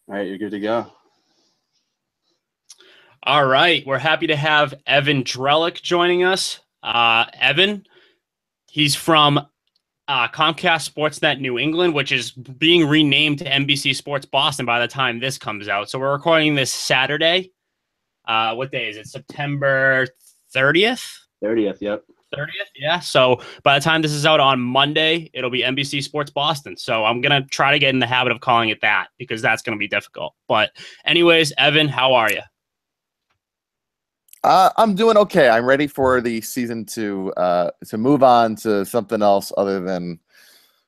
All right, you're good to go. All right, we're happy to have Evan Drellich joining us. Evan, he's from Comcast Sportsnet New England, which is being renamed to NBC Sports Boston by the time this comes out. So we're recording this Saturday. What day is it? September 30th? 30th, yep. 30th, yeah. So by the time this is out on Monday, it'll be NBC Sports Boston. So I'm going to try to get in the habit of calling it that because that's going to be difficult. But, anyways, Evan, how are you? I'm doing okay. I'm ready for the season to move on to something else other than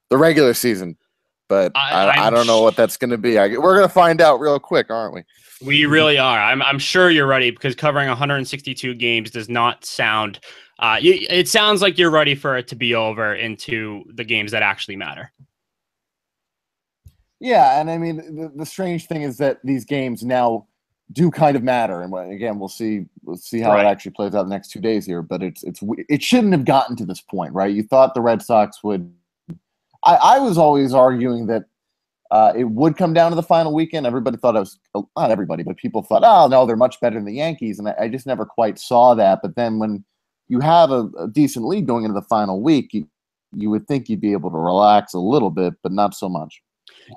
the regular season. But I don't know what that's going to be. We're going to find out real quick, aren't we? We really are. I'm sure you're ready because covering 162 games does not sound. It sounds like you're ready for it to be over into the games that actually matter. Yeah, and I mean the strange thing is that these games now do kind of matter, and again we'll see how it actually plays out the next 2 days here. But it shouldn't have gotten to this point, right? You thought the Red Sox would. I was always arguing that it would come down to the final weekend. Everybody thought it was not everybody, but people thought, oh no, they're much better than the Yankees, and I just never quite saw that. But then when you have a decent lead going into the final week, you would think you'd be able to relax a little bit, but not so much.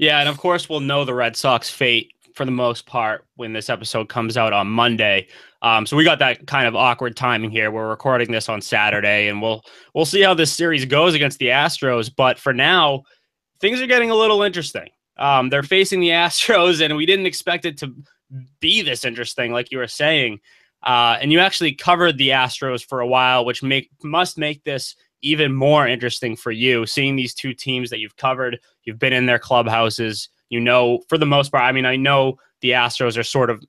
Yeah, and of course we'll know the Red Sox fate for the most part when this episode comes out on Monday. So we got that kind of awkward timing here. We're recording this on Saturday, and we'll see how this series goes against the Astros. But for now, things are getting a little interesting. They're facing the Astros, and we didn't expect it to be this interesting, like you were saying. And you actually covered the Astros for a while, which must make this even more interesting for you, seeing these two teams that you've covered. You've been in their clubhouses. You know, for the most part, I mean, I know the Astros are sort of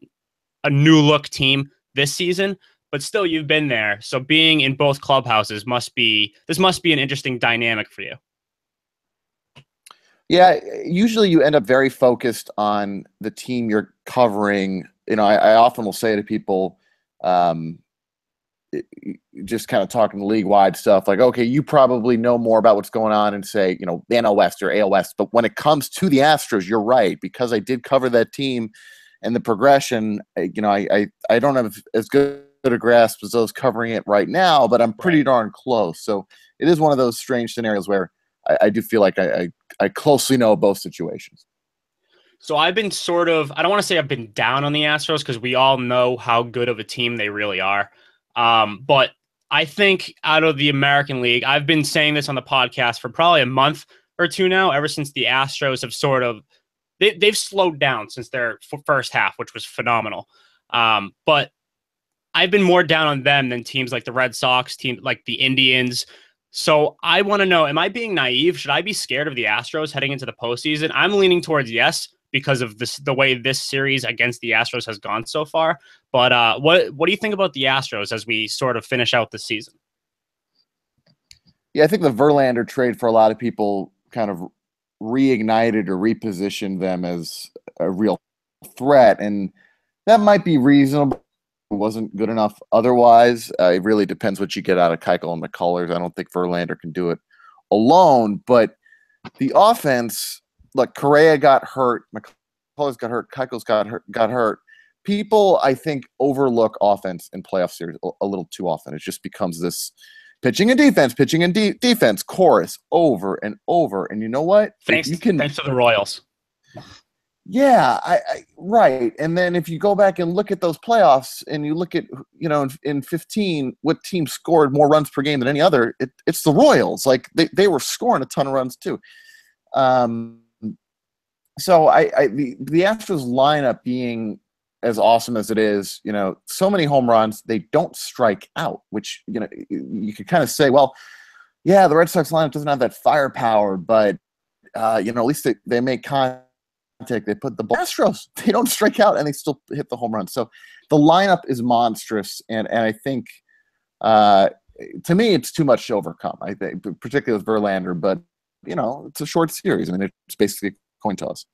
a new look team this season, but still you've been there. So being in both clubhouses must be an interesting dynamic for you. Yeah, usually you end up very focused on the team you're covering. You know, I often will say to people, just kind of talking league-wide stuff, like, okay, you probably know more about what's going on in, say, you know, the NL West or AL West. But when it comes to the Astros, you're right, because I did cover that team and the progression. You know, I don't have as good a grasp as those covering it right now, but I'm pretty darn close. So it is one of those strange scenarios where I do feel like I closely know both situations. So I've been I don't want to say I've been down on the Astros because we all know how good of a team they really are. But I think out of the American League, I've been saying this on the podcast for probably a month or two now, ever since the Astros have they've slowed down since their first half, which was phenomenal. But I've been more down on them than teams like the Red Sox, team like the Indians. So I want to know, am I being naive? Should I be scared of the Astros heading into the postseason? I'm leaning towards yes, because of the way this series against the Astros has gone so far. But what do you think about the Astros as we sort of finish out the season? Yeah, I think the Verlander trade for a lot of people kind of reignited or repositioned them as a real threat, and that might be reasonable. It wasn't good enough otherwise. It really depends what you get out of Keuchel and McCullers. I don't think Verlander can do it alone, but the offense. Look, Correa got hurt, McCullers got hurt, Keuchel's got hurt. People, I think, overlook offense in playoff series a little too often. It just becomes this pitching and defense chorus over and over. And you know what? Thanks to the Royals. Yeah, right. And then if you go back and look at those playoffs and you look at, you know, in 15, what team scored more runs per game than any other, it's the Royals. Like they were scoring a ton of runs too. So the Astros lineup being as awesome as it is, you know, so many home runs, they don't strike out, which, you know, you could kind of say, well, yeah, the Red Sox lineup doesn't have that firepower, but, you know, at least they make contact. They put the Astros, they don't strike out and they still hit the home run. So the lineup is monstrous. And I think, to me, it's too much to overcome, I think, particularly with Verlander, but, you know, it's a short series. I mean, it's basically a coin toss.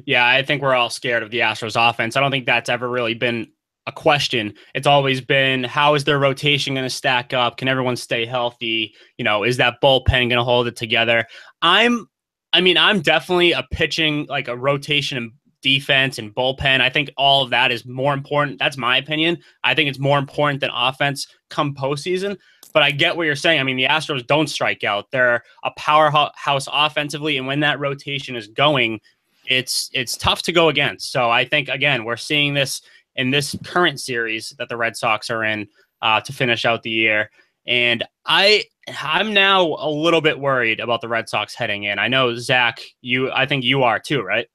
Yeah, I think we're all scared of the Astros offense. I don't think that's ever really been a question. It's always been, how is their rotation going to stack up? Can everyone stay healthy? You know, is that bullpen going to hold it together? I'm definitely a pitching, like a rotation and defense and bullpen. I think all of that is more important. That's my opinion. I think it's more important than offense come postseason. But I get what you're saying. I mean, the Astros don't strike out. They're a powerhouse offensively, and when that rotation is going, it's tough to go against. So I think, again, we're seeing this in this current series that the Red Sox are in to finish out the year. And I'm now a little bit worried about the Red Sox heading in. I know, Zach, I think you are too, right?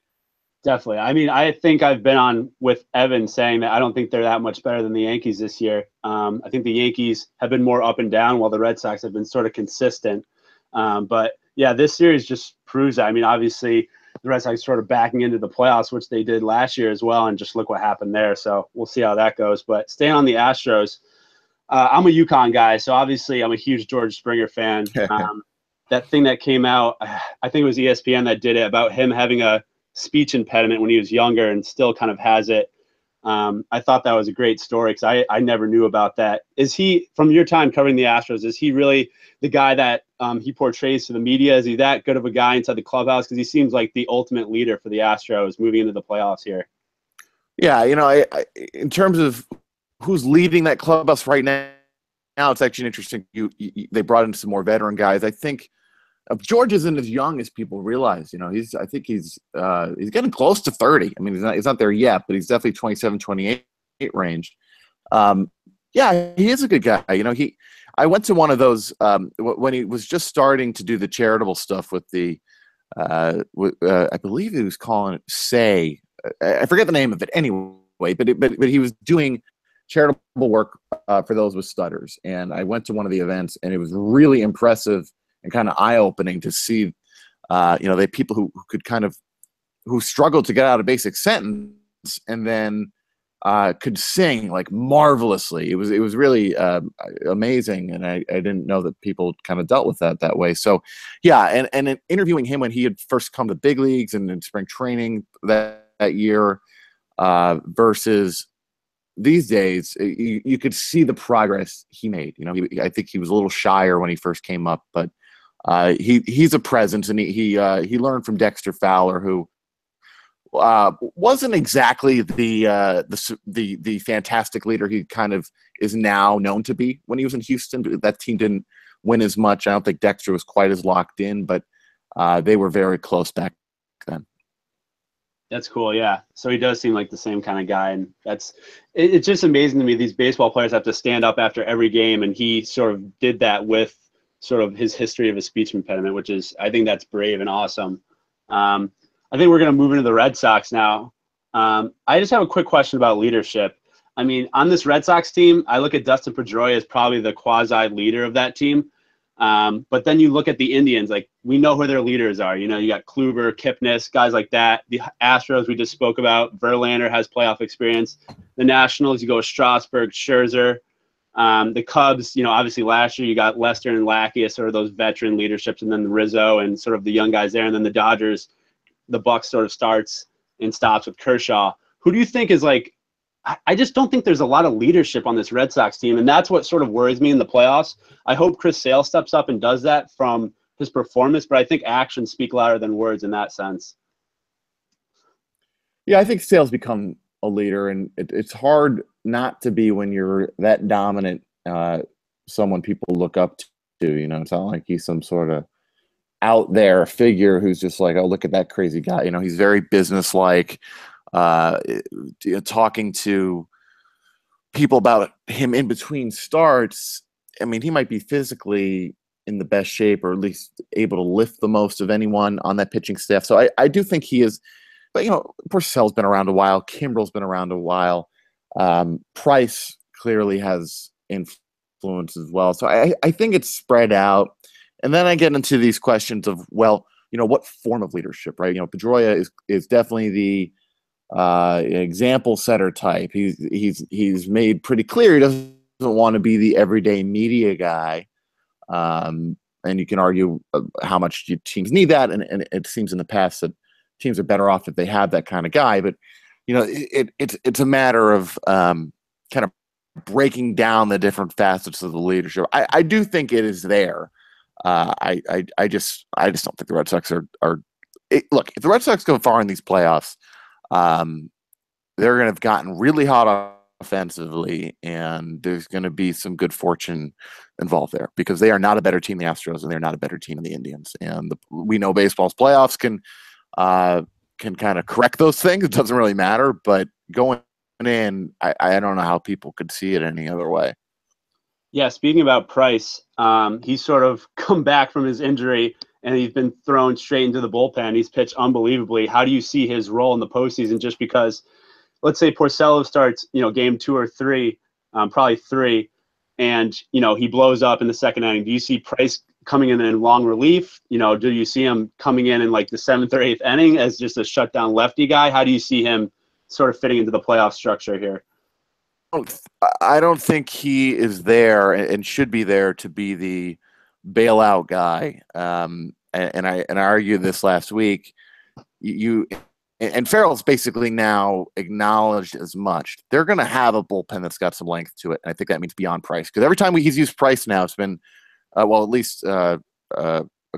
Definitely. I mean, I think I've been on with Evan saying that I don't think they're that much better than the Yankees this year. I think the Yankees have been more up and down while the Red Sox have been sort of consistent. But yeah, this series just proves that. I mean, obviously the Red Sox sort of backing into the playoffs, which they did last year as well. And just look what happened there. So we'll see how that goes. But staying on the Astros, I'm a UConn guy. So obviously I'm a huge George Springer fan. That thing that came out, I think it was ESPN that did it, about him having a speech impediment when he was younger and still kind of has it. I thought that was a great story because I never knew about that. Is he, from your time covering the Astros, is he really the guy that he portrays to the media? Is he that good of a guy inside the clubhouse? Because he seems like the ultimate leader for the Astros moving into the playoffs here. Yeah, I in terms of who's leading that clubhouse right now, it's actually interesting. They brought in some more veteran guys. I think George isn't as young as people realize. I think he's getting close to 30. I mean, he's not there yet, but he's definitely 27, 28 range. Yeah, he is a good guy. I went to one of those when he was just starting to do the charitable stuff with the I believe he was calling it Say. I forget the name of it anyway, but he was doing charitable work for those with stutters. And I went to one of the events, and it was really impressive and kind of eye-opening to see, they people who struggled to get out a basic sentence and then could sing like marvelously. It was really amazing, and I didn't know that people kind of dealt with that way. So, yeah, and in interviewing him when he had first come to the big leagues and in spring training that year versus these days, you could see the progress he made. I think he was a little shyer when he first came up, but he's a presence, and he learned from Dexter Fowler, who wasn't exactly the fantastic leader he kind of is now known to be. When he was in Houston, that team didn't win as much. I don't think Dexter was quite as locked in, but they were very close back then. That's cool. Yeah. So he does seem like the same kind of guy. And it's just amazing to me. These baseball players have to stand up after every game. And he sort of did that with sort of his history of a speech impediment, which is, I think that's brave and awesome. I think we're going to move into the Red Sox now. I just have a quick question about leadership. I mean, on this Red Sox team, I look at Dustin Pedroia as probably the quasi leader of that team. But then you look at the Indians, like we know who their leaders are. You got Kluber, Kipnis, guys like that. The Astros we just spoke about, Verlander has playoff experience. The Nationals, you go with Strasburg, Scherzer. The Cubs, obviously last year you got Lester and Lackey as sort of those veteran leaderships, and then the Rizzo and sort of the young guys there. And then the Dodgers, the Bucks sort of starts and stops with Kershaw. Who do you think is like, I just don't think there's a lot of leadership on this Red Sox team, and that's what sort of worries me in the playoffs. I hope Chris Sale steps up and does that from his performance, but I think actions speak louder than words in that sense. Yeah, I think Sale's become a leader, and it's hard not to be when you're that dominant, someone people look up to. It's not like he's some sort of out there figure who's just like, oh, look at that crazy guy. He's very businesslike. Talking to people about him in between starts. I mean, he might be physically in the best shape, or at least able to lift the most of anyone on that pitching staff. So I do think he is. But Porcel's been around a while. Kimbrel's been around a while. Price clearly has influence as well. So I think it's spread out. And then I get into these questions of, well, what form of leadership, right? Pedroia is definitely the example setter type. He's made pretty clear he doesn't want to be the everyday media guy. And you can argue how much teams need that. And it seems in the past that teams are better off if they have that kind of guy. But, it's a matter of kind of breaking down the different facets of the leadership. I do think it is there. I just don't think the Red Sox are look, if the Red Sox go far in these playoffs, they're going to have gotten really hot offensively, and there's going to be some good fortune involved there because they are not a better team than the Astros, and they're not a better team than the Indians. And we know baseball's playoffs can kind of correct those things. It doesn't really matter, but going in, I don't know how people could see it any other way. Yeah, speaking about Price, he's sort of come back from his injury and he's been thrown straight into the bullpen. He's pitched unbelievably. How do you see his role in the postseason? Just because, let's say Porcello starts, game 2 or 3, probably 3, and he blows up in the second inning. Do you see Price coming in long relief? Do you see him coming in like the 7th or 8th inning as just a shutdown lefty guy? How do you see him sort of fitting into the playoff structure here? I don't think he is there and should be there to be the bailout guy. And I argued this last week. And Farrell's basically now acknowledged as much. They're going to have a bullpen that's got some length to it, and I think that means beyond Price. Because every time he's used Price now, it's been at least a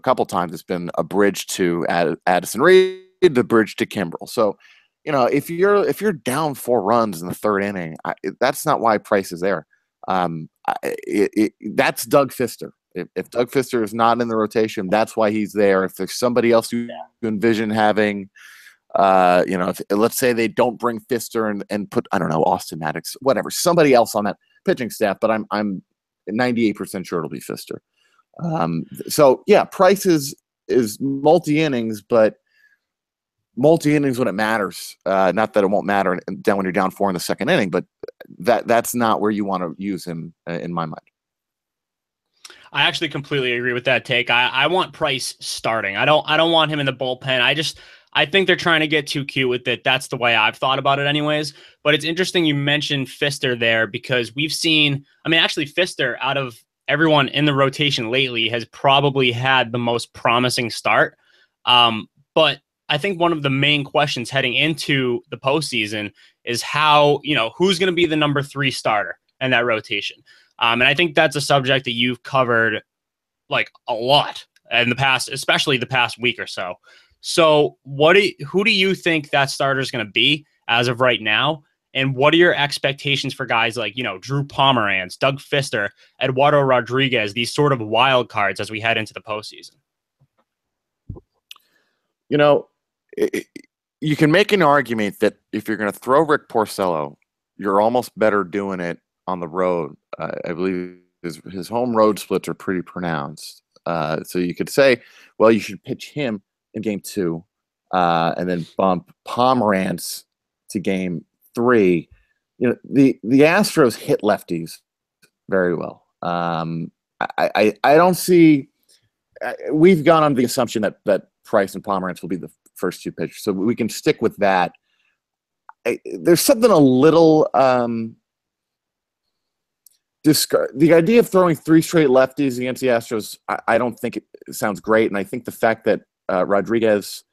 couple times. It's been a bridge to Addison Reed, the bridge to Kimbrel. So, if you're down 4 runs in the 3rd inning, that's not why Price is there. That's Doug Fister. If Doug Fister is not in the rotation, that's why he's there. If there's somebody else you envision having, if, let's say they don't bring Fister and put, I don't know, Austin Maddox, whatever, somebody else on that pitching staff, but I'm 98% sure it'll be Fister. So yeah, Price is multi-innings, but multi-innings when it matters. Not that it won't matter down when you're down 4 in the 2nd inning, but that's not where you want to use him in my mind. I actually completely agree with that take. I want Price starting. I don't want him in the bullpen. I think they're trying to get too cute with it. That's the way I've thought about it anyways. But it's interesting you mentioned Fister there because we've seen, actually Fister out of everyone in the rotation lately has probably had the most promising start. But I think one of the main questions heading into the postseason is how, who's going to be the number 3 starter in that rotation. And I think that's a subject that you've covered like a lot in the past, especially the past week or so. So who do you think that starter is going to be as of right now? And what are your expectations for guys like, Drew Pomeranz, Doug Fister, Eduardo Rodriguez, these sort of wild cards as we head into the postseason? You can make an argument that if you're going to throw Rick Porcello, you're almost better doing it on the road. I believe his home road splits are pretty pronounced. So you could say, well, you should pitch him in game 2 and then bump Pomeranz to game 3. The Astros hit lefties very well. I don't see we've gone on the assumption that Price and Pomeranz will be the first 2 pitchers, so we can stick with that. There's something a little the idea of throwing 3 straight lefties against the Astros, I don't think it sounds great. And I think the fact that Rodriguez,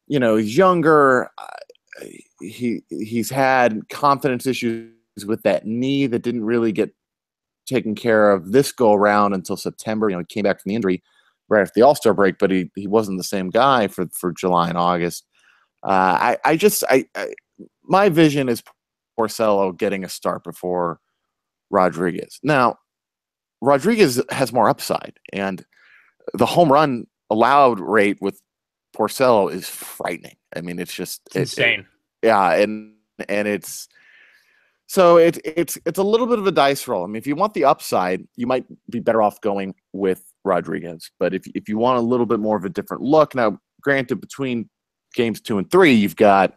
he's younger, he's had confidence issues with that knee that didn't really get taken care of this go around until September. He came back from the injury right after the All-Star break, but he wasn't the same guy for July and August. My vision is Porcello getting a start before Rodriguez. Now, Rodriguez has more upside, and the home run allowed rate with Porcello is frightening. It's just insane. And it's so it's a little bit of a dice roll. If you want the upside, you might be better off going with Rodriguez. But if you want a little bit more of a different look, now granted, between games 2 and 3, you've got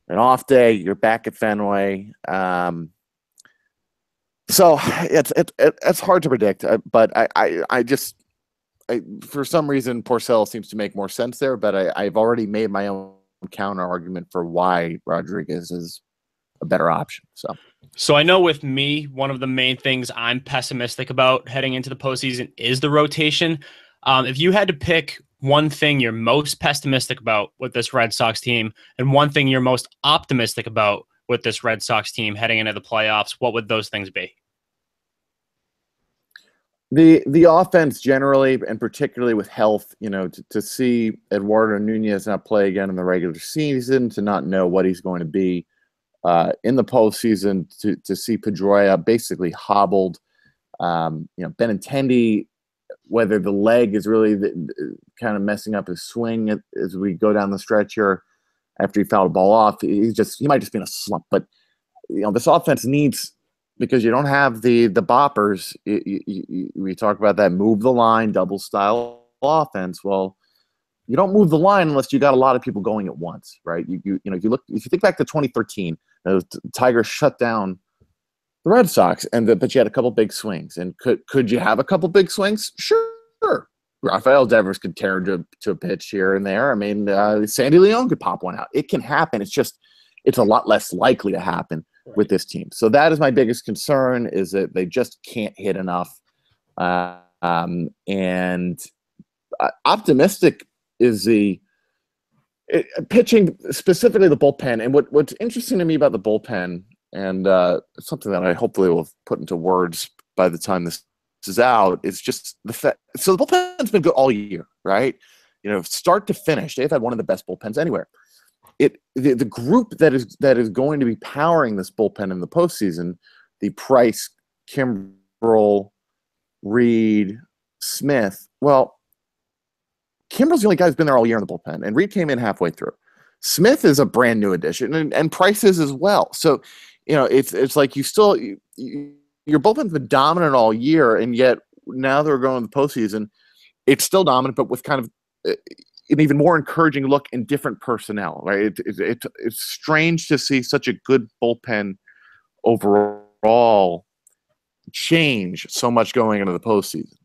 an off day. You're back at Fenway. So it's hard to predict, but I for some reason Porcello seems to make more sense there. But I've already made my own counter argument for why Rodriguez is a better option. So I know with me, one of the main things I'm pessimistic about heading into the postseason is the rotation. If you had to pick one thing you're most pessimistic about with this Red Sox team and one thing you're most optimistic about with this Red Sox team heading into the playoffs, what would those things be? The offense generally, and particularly with health, to see Eduardo Nunez not play again in the regular season, to not know what he's going to be in the postseason, to see Pedroia basically hobbled, Benintendi, whether the leg is really kind of messing up his swing as we go down the stretch here after he fouled a ball off, he might just be in a slump. But this offense needs, because you don't have the boppers. We talk about that move the line, double style offense. Well, you don't move the line unless you got a lot of people going at once, right? If you think back to 2013, the Tigers shut down the Red Sox, but you had a couple big swings. And could you have a couple big swings? Sure. Rafael Devers could tear to a pitch here and there. I mean, Sandy Leon could pop one out. It can happen. It's a lot less likely to happen with this team. So that is my biggest concern, is that they just can't hit enough. And optimistic is the pitching, specifically the bullpen. And what's interesting to me about the bullpen, and something that I hopefully will put into words by the time this is out, is just the fact. So the bullpen's been good all year, right? Start to finish, they've had one of the best bullpens anywhere. The group that is going to be powering this bullpen in the postseason, the Price, Kimbrel, Reed, Smith. Well, Kimbrel's the only guy who's been there all year in the bullpen, and Reed came in halfway through. Smith is a brand new addition, and Price is as well. So, it's like your bullpen's been dominant all year, and yet now they're going to the postseason, it's still dominant, but with kind of an even more encouraging look in different personnel, right? It's strange to see such a good bullpen overall change so much going into the postseason.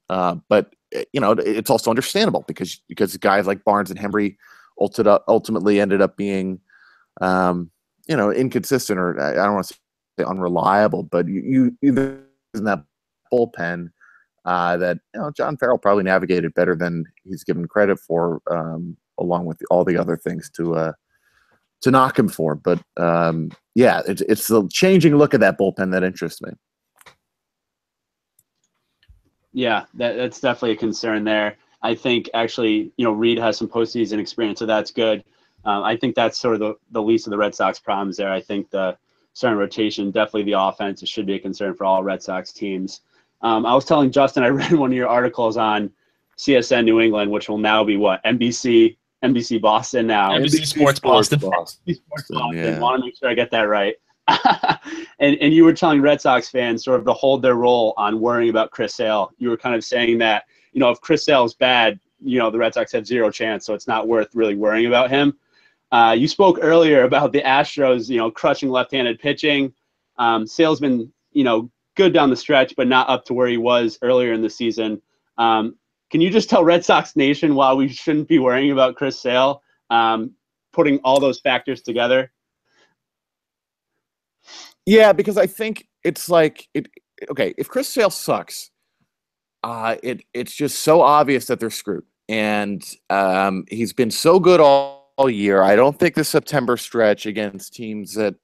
But it's also understandable because guys like Barnes and Hembry ultimately ended up being, inconsistent, or I don't want to say unreliable, but you in that bullpen that John Farrell probably navigated better than he's given credit for, along with all the other things to knock him for. But it's the changing look at that bullpen that interests me. Yeah, that's definitely a concern there. I think actually, Reed has some postseason experience, so that's good. I think that's sort of the least of the Red Sox problems there. I think the starting rotation, definitely the offense, it should be a concern for all Red Sox teams. I was telling Justin, I read one of your articles on CSN New England, which will now be what? NBC Boston now. NBC Sports Boston. NBC Sports Boston. Yeah. Want to make sure I get that right. and you were telling Red Sox fans sort of to hold their roll on worrying about Chris Sale. You were kind of saying that, if Chris Sale is bad, the Red Sox have zero chance, so it's not worth really worrying about him. You spoke earlier about the Astros, crushing left-handed pitching. Sale's been, good down the stretch, but not up to where he was earlier in the season. Can you just tell Red Sox Nation why we shouldn't be worrying about Chris Sale, putting all those factors together? Yeah, because I think it's like okay, if Chris Sale sucks, it's just so obvious that they're screwed. And he's been so good all year. I don't think the September stretch against teams that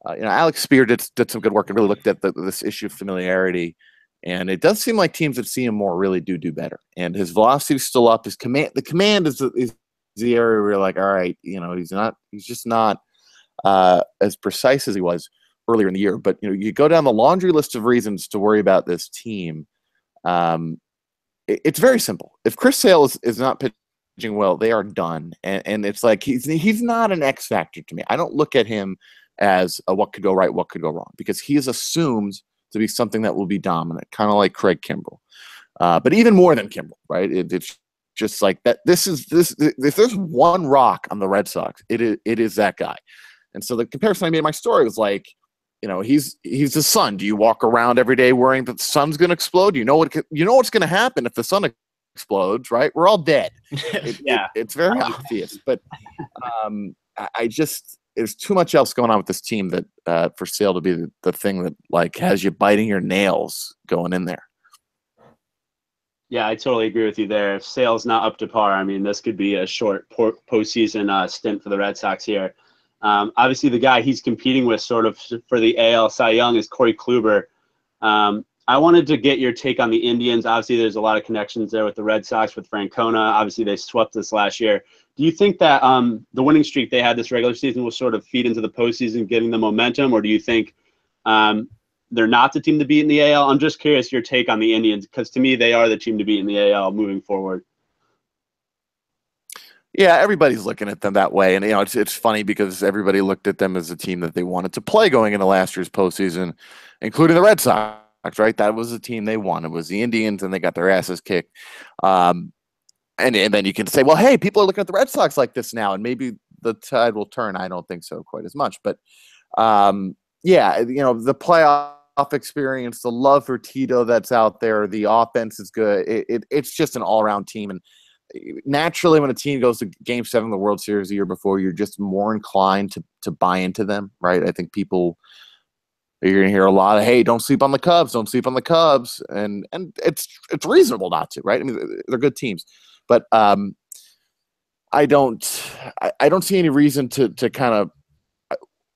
Alex Spear did some good work and really looked at this issue of familiarity. And it does seem like teams that see him more really do better. And his velocity is still up. The command is the area where you're like, all right, he's just not as precise as he was earlier in the year. But you go down the laundry list of reasons to worry about this team. It's very simple. If Chris Sale is not pitching well, they are done. And it's like he's not an X factor to me. I don't look at him as a what could go right, what could go wrong, because he is assumed to be something that will be dominant, kind of like Craig Kimbrel. But even more than Kimbrel, right? It's just like that. If there's one rock on the Red Sox, it is that guy. And so the comparison I made in my story was like, he's the sun. Do you walk around every day worrying that the sun's going to explode? You know what's going to happen if the sun explodes, right? We're all dead. It's very obvious. But I just there's too much else going on with this team that for Sale to be the thing that like has you biting your nails going in there. Yeah, I totally agree with you there. If Sale's not up to par, I mean, this could be a short postseason stint for the Red Sox here. Obviously, the guy he's competing with sort of for the AL Cy Young is Corey Kluber. I wanted to get your take on the Indians. Obviously, there's a lot of connections there with the Red Sox, with Francona. Obviously, they swept this last year. Do you think that the winning streak they had this regular season will sort of feed into the postseason, giving them momentum, or do you think they're not the team to beat in the AL? I'm just curious your take on the Indians, because to me, they are the team to beat in the AL moving forward. Yeah, everybody's looking at them that way, and it's funny because everybody looked at them as a team that they wanted to play going into last year's postseason, including the Red Sox. Right, that was the team they won. It was the Indians, and they got their asses kicked. And then you can say, well, hey, people are looking at the Red Sox like this now, and maybe the tide will turn. I don't think so quite as much, but yeah, the playoff experience, the love for Tito that's out there, the offense is good. It's just an all-around team, and naturally, when a team goes to Game 7 of the World Series the year before, you're just more inclined to buy into them, right? I think you're going to hear a lot of, hey, don't sleep on the Cubs, and it's reasonable not to, right? I mean, they're good teams, but I don't see any reason to kind of,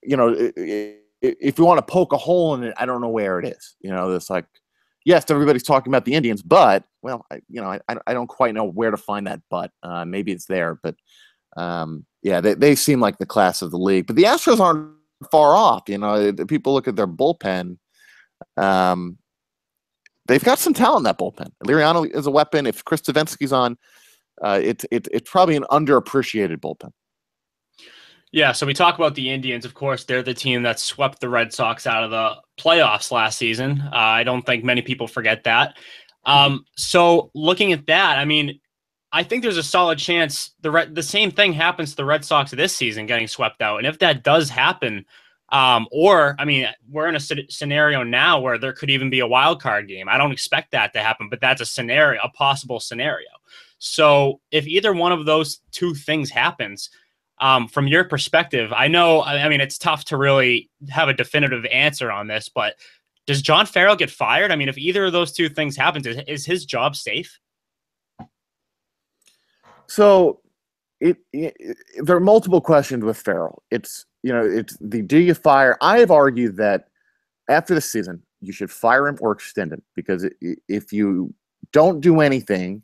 if you want to poke a hole in it, I don't know where it is. It's like, yes, everybody's talking about the Indians, but I don't quite know where to find that. But maybe it's there. But yeah, they seem like the class of the league. But the Astros aren't far off. People look at their bullpen. They've got some talent in that bullpen. Liriano is a weapon. If Chris Davinsky's on, it's probably an underappreciated bullpen. Yeah, so we talk about the Indians. Of course, they're the team that swept the Red Sox out of the playoffs last season. I don't think many people forget that. So looking at that, I mean, I think there's a solid chance the same thing happens to the Red Sox this season, getting swept out. And if that does happen, we're in a scenario now where there could even be a wild card game. I don't expect that to happen, but that's a possible scenario. So if either one of those two things happens, from your perspective, I mean, it's tough to really have a definitive answer on this, but does John Farrell get fired? I mean, if either of those two things happens, is his job safe? So there are multiple questions with Farrell. It's do you fire? I have argued that after the season, you should fire him or extend him, because if you don't do anything,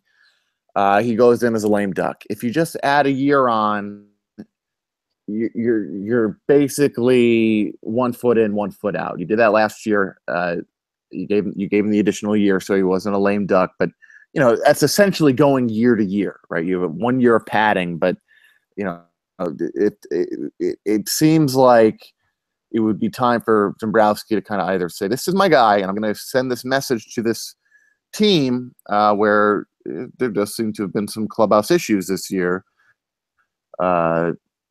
he goes in as a lame duck. If you just add a year on, you're basically 1 foot in, 1 foot out. You did that last year. You gave him the additional year, so he wasn't a lame duck. But that's essentially going year to year, right? You have 1 year of padding, but it seems like it would be time for Dombrowski to kind of either say, "This is my guy, and I'm going to send this message to this team," where there does seem to have been some clubhouse issues this year.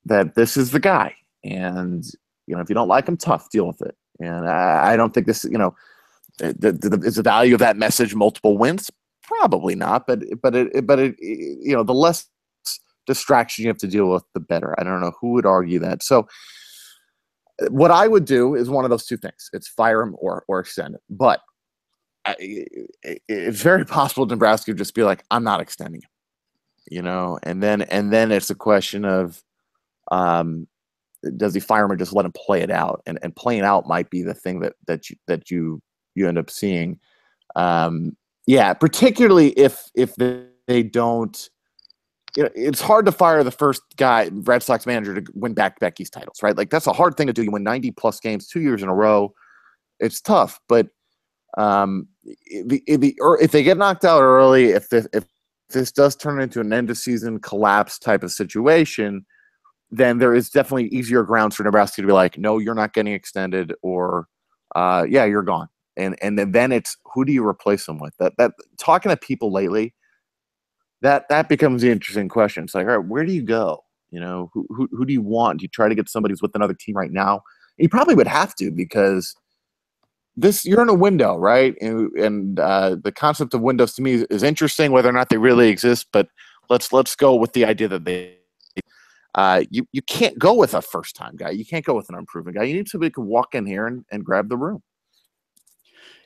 That this is the guy, and if you don't like him, tough, deal with it. And I don't think this, is the value of that message multiple wins? Probably not, but the less distraction you have to deal with, the better. I don't know who would argue that. So what I would do is one of those two things: it's fire him or extend it. But it's very possible Dombrowski would just be like, "I'm not extending him," and then it's a question of, does he fire him or just let him play it out? And playing out might be the thing that you end up seeing. Yeah, particularly if they don't. It's hard to fire the first guy, Red Sox manager, to win back-to-back East titles, right? Like, that's a hard thing to do. You win 90-plus games 2 years in a row. It's tough, but if they get knocked out early, if this does turn into an end-of-season collapse type of situation, then there is definitely easier grounds for Nebraska to be like, "No, you're not getting extended," or "Yeah, you're gone." And then it's, who do you replace them with? That talking to people lately, that becomes the interesting question. It's like, all right, where do you go? Who do you want? Do you try to get somebody who's with another team right now? And you probably would have to, because you're in a window, right? And the concept of windows to me is interesting, whether or not they really exist. But let's go with the idea that you can't go with a first-time guy. You can't go with an unproven guy. You need somebody who can walk in here and grab the room.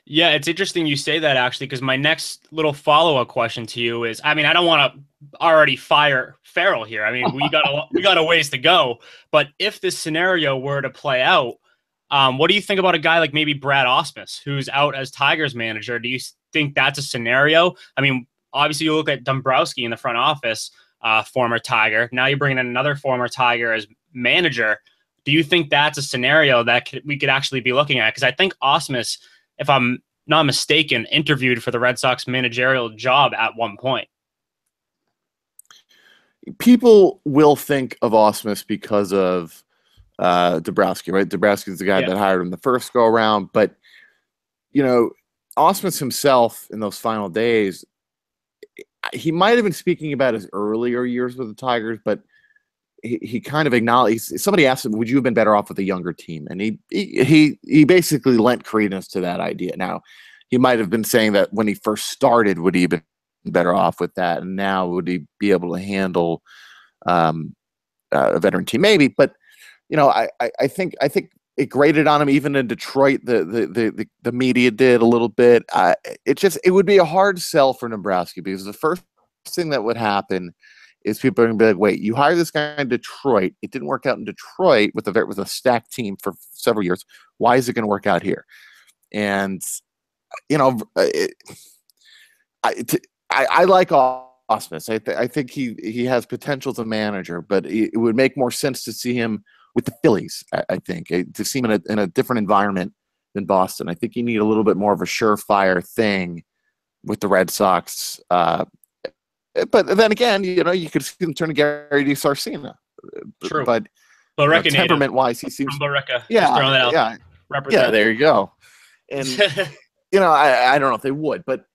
Yeah, it's interesting you say that, actually, because my next little follow-up question to you is, I mean, I don't want to already fire Farrell here. I mean, we got a ways to go. But if this scenario were to play out, What do you think about a guy like maybe Brad Ausmus, who's out as Tigers manager? Do you think that's a scenario? I mean, obviously you look at Dombrowski in the front office, former Tiger. Now you're bringing in another former Tiger as manager. Do you think that's a scenario that we could actually be looking at? Because I think Ausmus, if I'm not mistaken, interviewed for the Red Sox managerial job at one point. People will think of Ausmus because of Dombrowski, right? Dombrowski is the guy that hired him the first go around, but Ausmus himself in those final days, he might have been speaking about his earlier years with the Tigers, but he kind of acknowledged. Somebody asked him, "Would you have been better off with a younger team?" And he basically lent credence to that idea. Now, he might have been saying that when he first started, would he have been better off with that, and now would he be able to handle a veteran team? Maybe, but I think it grated on him. Even in Detroit, the media did a little bit. It would be a hard sell for Dombrowski, because the first thing that would happen is people are going to be like, wait, you hired this guy in Detroit. It didn't work out in Detroit with a stacked team for several years. Why is it going to work out here? And I like Ausmus. I think he has potential as a manager, but it would make more sense to see him with the Phillies. I think to see him in a different environment than Boston. I think you need a little bit more of a surefire thing with the Red Sox. But then again, you could see him turn to Gary DiSarcina. True. But temperament-wise, he seems. Yeah. There you go. And I don't know if they would, but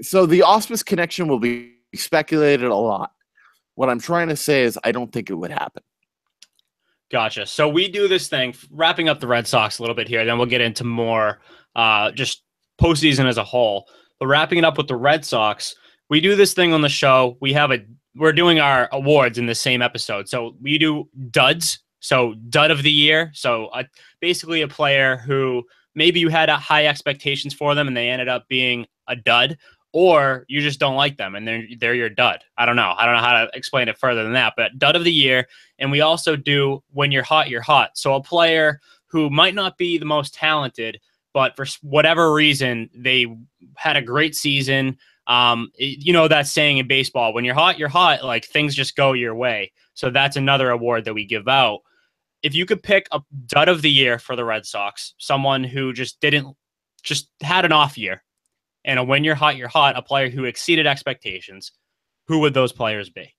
so the Ausmus connection will be speculated a lot. What I'm trying to say is I don't think it would happen. Gotcha. So we do this thing, wrapping up the Red Sox a little bit here, then we'll get into more just postseason as a whole. But wrapping it up with the Red Sox, we do this thing on the show. We're doing our awards in the same episode. So we do duds. So dud of the year. So basically a player who maybe you had high expectations for them and they ended up being a dud, or you just don't like them and they're your dud. I don't know how to explain it further than that, but dud of the year. And we also do when you're hot, you're hot. So a player who might not be the most talented, but for whatever reason, they had a great season. That saying in baseball, when you're hot, like things just go your way. So that's another award that we give out. If you could pick a dud of the year for the Red Sox, someone who just had an off year, and a when you're hot, a player who exceeded expectations, who would those players be?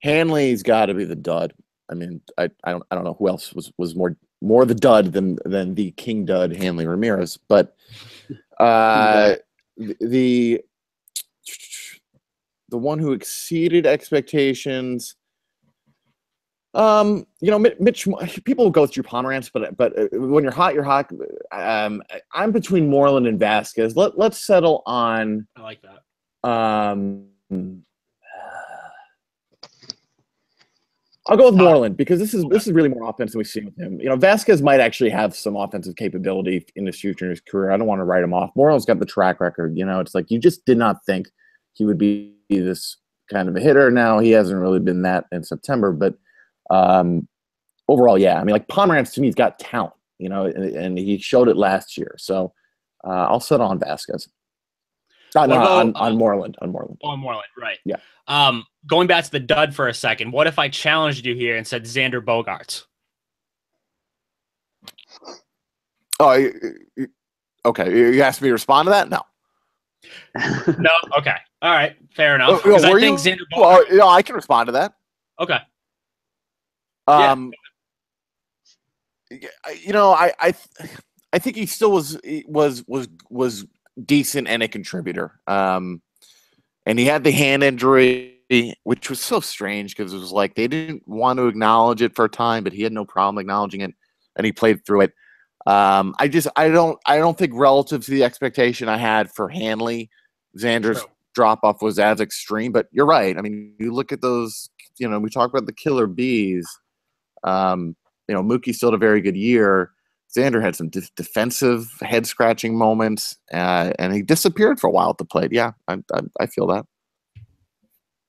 Hanley's got to be the dud. I mean, I don't know who else was more the dud than the King Dud Hanley Ramirez, but the one who exceeded expectations. Mitch. People go through Pomeranz, but when you're hot, you're hot. I'm between Moreland and Vasquez. Let's settle on. I like that. I'll go with Moreland because this is really more offense than we've seen with him. Vasquez might actually have some offensive capability in his future in his career. I don't want to write him off. Moreland's got the track record. It's like you just did not think he would be this kind of a hitter. Now he hasn't really been that in September, but overall, yeah. I mean, like Pomeranz to me, he's got talent, and he showed it last year. So I'll settle on Vasquez. On Moreland. On Moreland, right. Yeah. Going back to the dud for a second, what if I challenged you here and said Xander Bogaerts? Oh, okay. You asked me to respond to that? No. No? Okay. All right. Fair enough. Because I think Xander Bogaerts... Well, I can respond to that. Okay. I think he still was decent and a contributor. And he had the hand injury, which was so strange because it was like they didn't want to acknowledge it for a time, but he had no problem acknowledging it, and he played through it. I don't think relative to the expectation I had for Hanley, Xander's drop off was as extreme. But you're right. I mean, you look at those. We talk about the killer bees. Mookie still had a very good year. Xander had some defensive head-scratching moments, and he disappeared for a while at the plate. Yeah, I feel that.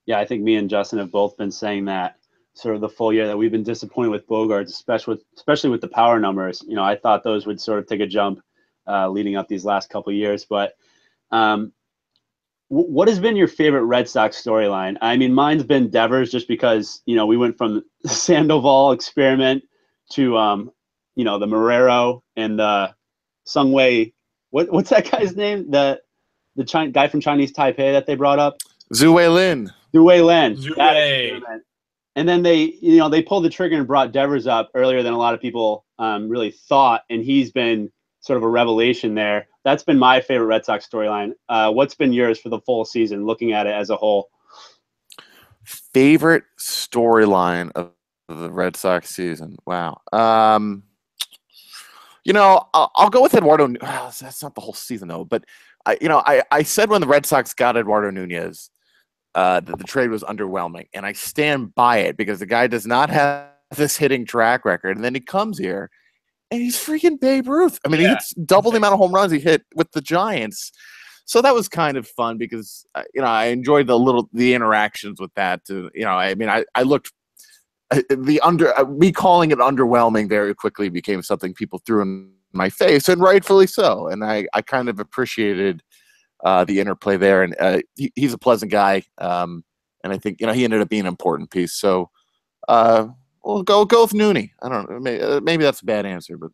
Yeah, I think me and Justin have both been saying that sort of the full year that we've been disappointed with Bogaerts, especially with the power numbers. I thought those would sort of take a jump leading up these last couple of years. But what has been your favorite Red Sox storyline? I mean, mine's been Devers, just because we went from the Sandoval experiment to the Marrero and the Sungwei. What's that guy's name? The guy from Chinese Taipei that they brought up? Zhu Lin. Zhu Lin. And then they pulled the trigger and brought Devers up earlier than a lot of people really thought, and he's been sort of a revelation there. That's been my favorite Red Sox storyline. What's been yours for the full season, looking at it as a whole? Favorite storyline of the Red Sox season? Wow. I'll go with Eduardo. That's not the whole season though. But I said when the Red Sox got Eduardo Nunez, that the trade was underwhelming, and I stand by it because the guy does not have this hitting track record, and then he comes here and he's freaking Babe Ruth. I mean, he hits double the amount of home runs he hit with the Giants. So that was kind of fun because I enjoyed the interactions with that. I looked me calling it underwhelming very quickly became something people threw in my face, and rightfully so. And I kind of appreciated the interplay there, and he's a pleasant guy, and I think he ended up being an important piece. So we'll go with Nooney. I don't know, maybe that's a bad answer, but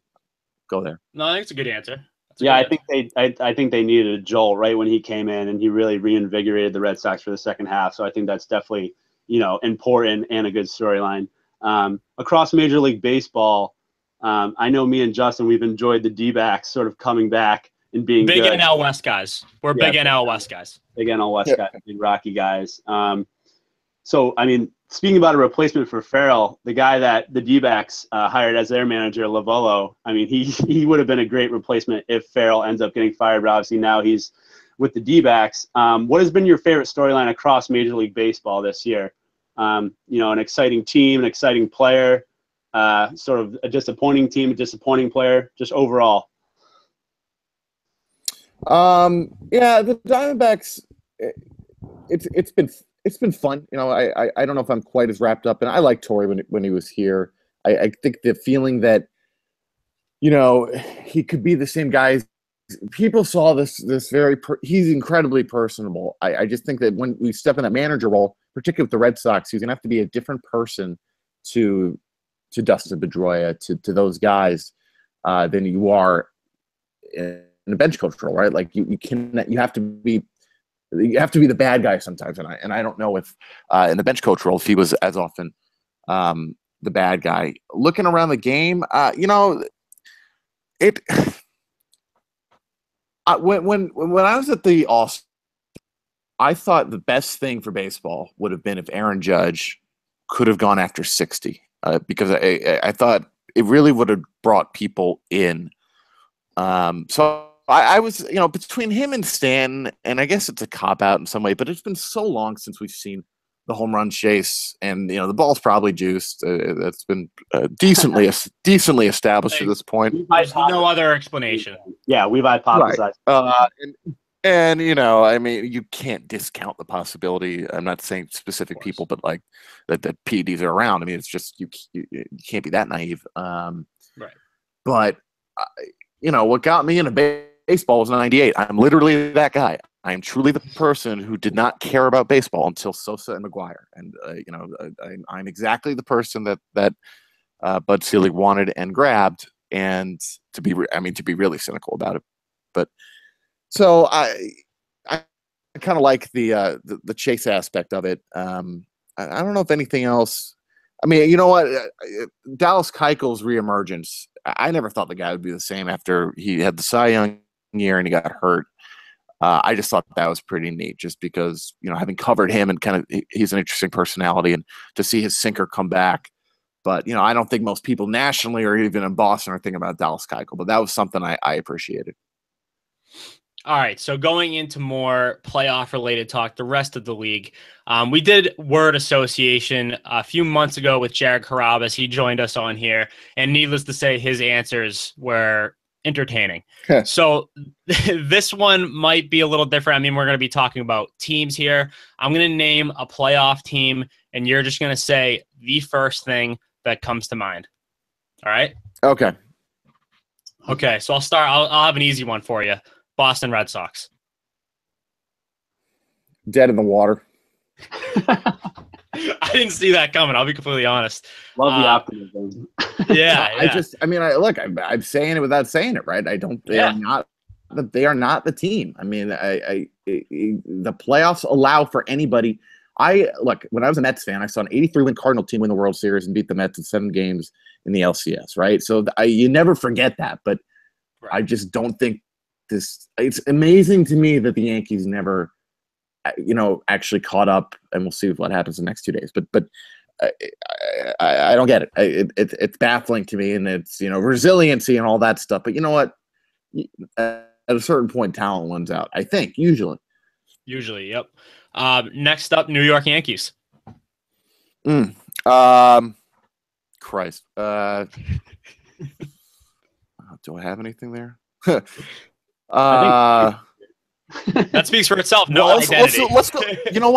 go there. No, I think it's a good answer. I think they needed a jolt right when he came in, and he really reinvigorated the Red Sox for the second half. So I think that's definitely important and a good storyline. Across Major League Baseball, I know me and Justin, we've enjoyed the D-backs sort of coming back and being big good. NL West guys. We're big NL West guys. Big NL West guys, big Rocky guys. So, I mean, speaking about a replacement for Farrell, the guy that the D-backs hired as their manager, Lovullo, I mean, he would have been a great replacement if Farrell ends up getting fired, but obviously now he's with the D-backs. What has been your favorite storyline across Major League Baseball this year? An exciting team, an exciting player, sort of a disappointing team, a disappointing player, just overall. The Diamondbacks, it's been fun. I don't know if I'm quite as wrapped up, and I like Torrey when he was here. I think the feeling that he could be the same guy. People saw this he's incredibly personable. I just think that when we step in that manager role, particularly with the Red Sox, he's gonna have to be a different person to Dustin Pedroia, to those guys, than you are in a bench coach role, right? Like you have to be the bad guy sometimes, and I don't know if in the bench coach role if he was as often the bad guy. Looking around the game, when I was at the All-Star, I thought the best thing for baseball would have been if Aaron Judge could have gone after 60, because I thought it really would have brought people in. So I was, between him and Stanton, and I guess it's a cop-out in some way, but it's been so long since we've seen the home run chase, and the ball's probably juiced. That's been decently established at this point. There's no other explanation. Yeah, we've hypothesized. Right. And I mean, you can't discount the possibility. I'm not saying specific people, but like that PEDs are around. I mean, it's just you can't be that naive. Right. But what got me into baseball was '98. I'm literally that guy. I am truly the person who did not care about baseball until Sosa and McGuire, and I'm exactly the person that Bud Selig wanted and grabbed, and to be really cynical about it. But so I kind of like the chase aspect of it. I don't know if anything else. I mean, you know what? Dallas Keuchel's reemergence. I never thought the guy would be the same after he had the Cy Young year and he got hurt. I just thought that was pretty neat, just because having covered him and kind of he's an interesting personality, and to see his sinker come back. But I don't think most people nationally or even in Boston are thinking about Dallas Keuchel. But that was something I appreciated. All right, so going into more playoff-related talk, the rest of the league. We did word association a few months ago with Jared Carabas. He joined us on here, and needless to say, his answers were entertaining. So this one might be a little different. I mean, we're going to be talking about teams here. I'm going to name a playoff team, and you're just going to say the first thing that comes to mind. All right? Okay. Okay, so I'll start. I'll have an easy one for you. Boston Red Sox. Dead in the water. I didn't see that coming. I'll be completely honest. Love the optimism. Yeah, I'm saying it without saying it, right? They are not the team. I mean, the playoffs allow for anybody. When I was a Mets fan, I saw an 83-win Cardinal team win the World Series and beat the Mets in 7 games in the LCS, right? So you never forget that, but right. I just don't think this. It's amazing to me that the Yankees never, actually caught up, and we'll see what happens in the next 2 days. But I don't get it. It's baffling to me, and it's resiliency and all that stuff. But you know what? At a certain point, talent wins out. I think usually. Yep. Next up, New York Yankees. Christ. Do I have anything there? That speaks for itself. No identity. Let's go. You know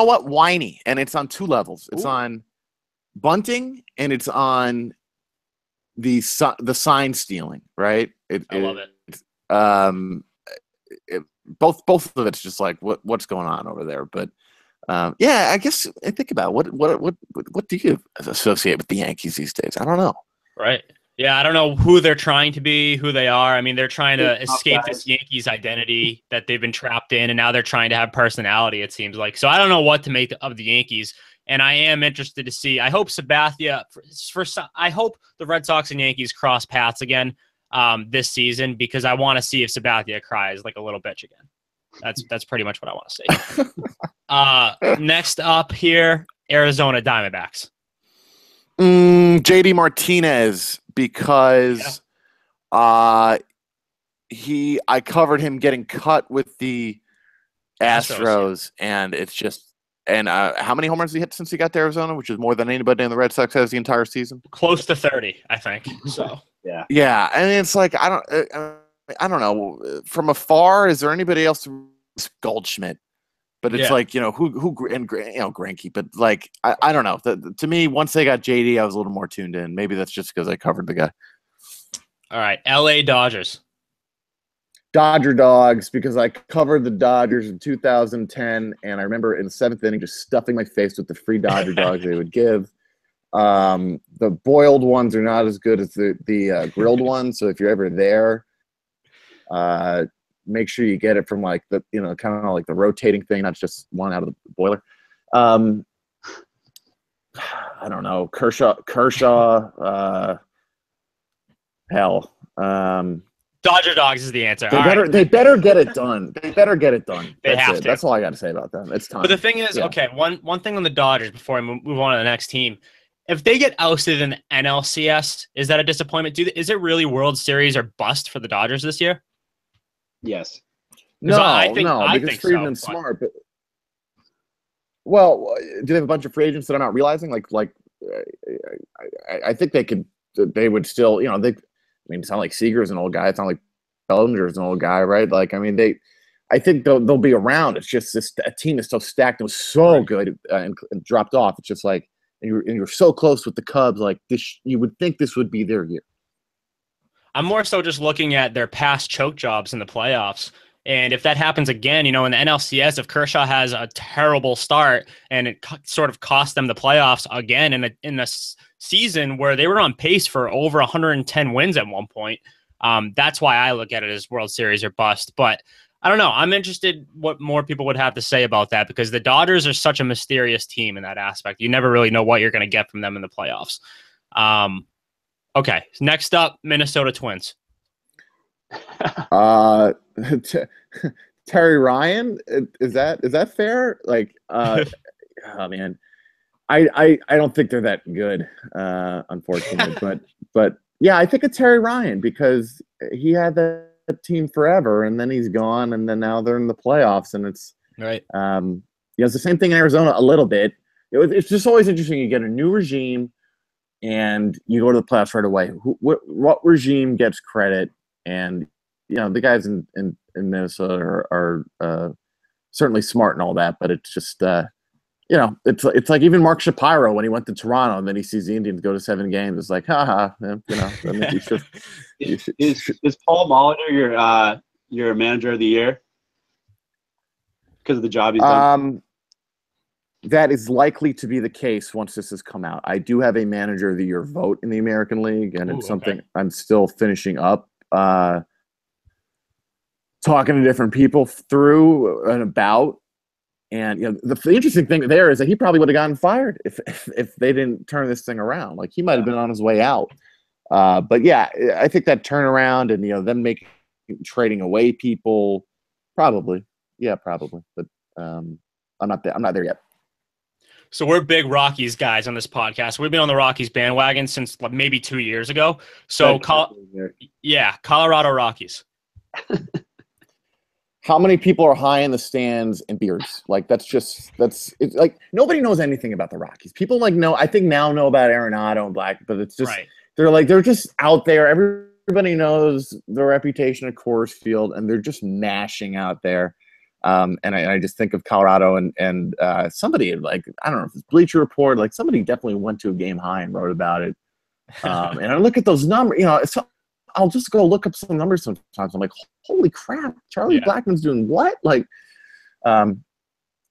what? Whiny, and it's on 2 levels. It's on bunting, and it's on the sign stealing. Right? I love it. Both of it's just like what's going on over there. But I guess I think about what do you associate with the Yankees these days? I don't know. Right. Yeah, I don't know who they're trying to be, who they are. I mean, they're trying to escape this Yankees identity that they've been trapped in, and now they're trying to have personality, it seems like. So I don't know what to make of the Yankees, and I am interested to see. I hope Sabathia I hope the Red Sox and Yankees cross paths again this season, because I want to see if Sabathia cries like a little bitch again. That's pretty much what I want to see. Next up here, Arizona Diamondbacks. JD Martinez, because I covered him getting cut with the Astros, and it's just how many homers he hit since he got to Arizona, which is more than anybody in the Red Sox has the entire season. Close to 30, I think. So yeah, and it's like I don't know. From afar, is there anybody else? Goldschmidt. But it's like, who and Greinke. But like, I don't know. To me, once they got JD, I was a little more tuned in. Maybe that's just because I covered the guy. All right, LA Dodgers. Dodger Dogs, because I covered the Dodgers in 2010, and I remember in the 7th inning just stuffing my face with the free Dodger Dogs they would give. The boiled ones are not as good as the grilled ones. So if you're ever there, make sure you get it from like the kind of like the rotating thing, not just one out of the boiler. I don't know, Kershaw. Hell. Dodger Dogs is the answer. They better get it done. They better get it done. That's all I got to say about them. It's time. But the thing is, okay, one thing on the Dodgers before I move on to the next team. If they get ousted in the NLCS, is that a disappointment? Is it really World Series or bust for the Dodgers this year? Yes. I think Friedman's smart. But do they have a bunch of free agents that I'm not realizing? I think they would still, it's not like Seager's an old guy. It's not like Bellinger's an old guy, right? I think they'll be around. It's just a team that's so stacked and was so good and dropped off. It's just like, and you're so close with the Cubs, like this, you would think this would be their year. I'm more so just looking at their past choke jobs in the playoffs. And if that happens again, in the NLCS, if Kershaw has a terrible start and it sort of cost them the playoffs again in a season where they were on pace for over 110 wins at one point, that's why I look at it as World Series or bust. But I don't know. I'm interested what more people would have to say about that, because the Dodgers are such a mysterious team in that aspect. You never really know what you're going to get from them in the playoffs. Okay, next up, Minnesota Twins. Terry Ryan, is that fair? Oh man, I don't think they're that good, unfortunately. but yeah, I think it's Terry Ryan, because he had that team forever, and then he's gone, and then now they're in the playoffs, and it's right. It's the same thing in Arizona a little bit. It's just always interesting. You get a new regime. and you go to the playoffs right away. What regime gets credit? And the guys in Minnesota are certainly smart and all that, but it's just it's like even Mark Shapiro when he went to Toronto and then he sees the Indians go to 7 games. It's like, haha, I think you should. Is Paul Molitor your manager of the year because of the job he's done? That is likely to be the case once this has come out. I do have a manager of the year vote in the American League, and it's something I'm still finishing up, talking to different people through and about. And the interesting thing there is that he probably would have gotten fired if they didn't turn this thing around. Like he might have been on his way out. But yeah, I think that turnaround and them trading away people, probably, but I'm not there yet. So we're big Rockies guys on this podcast. We've been on the Rockies bandwagon since maybe 2 years ago. So Colorado Rockies. How many people are high in the stands and beards? Like it's like nobody knows anything about the Rockies. People I think now know about Arenado and Black, but it's just they're just out there. Everybody knows their reputation at Coors Field, and they're just mashing out there. And I just think of Colorado and somebody I don't know if it's Bleacher Report, somebody definitely went to a game high and wrote about it. And I look at those numbers, I'll just go look up some numbers sometimes. I'm like, holy crap, Charlie Blackmon's doing what?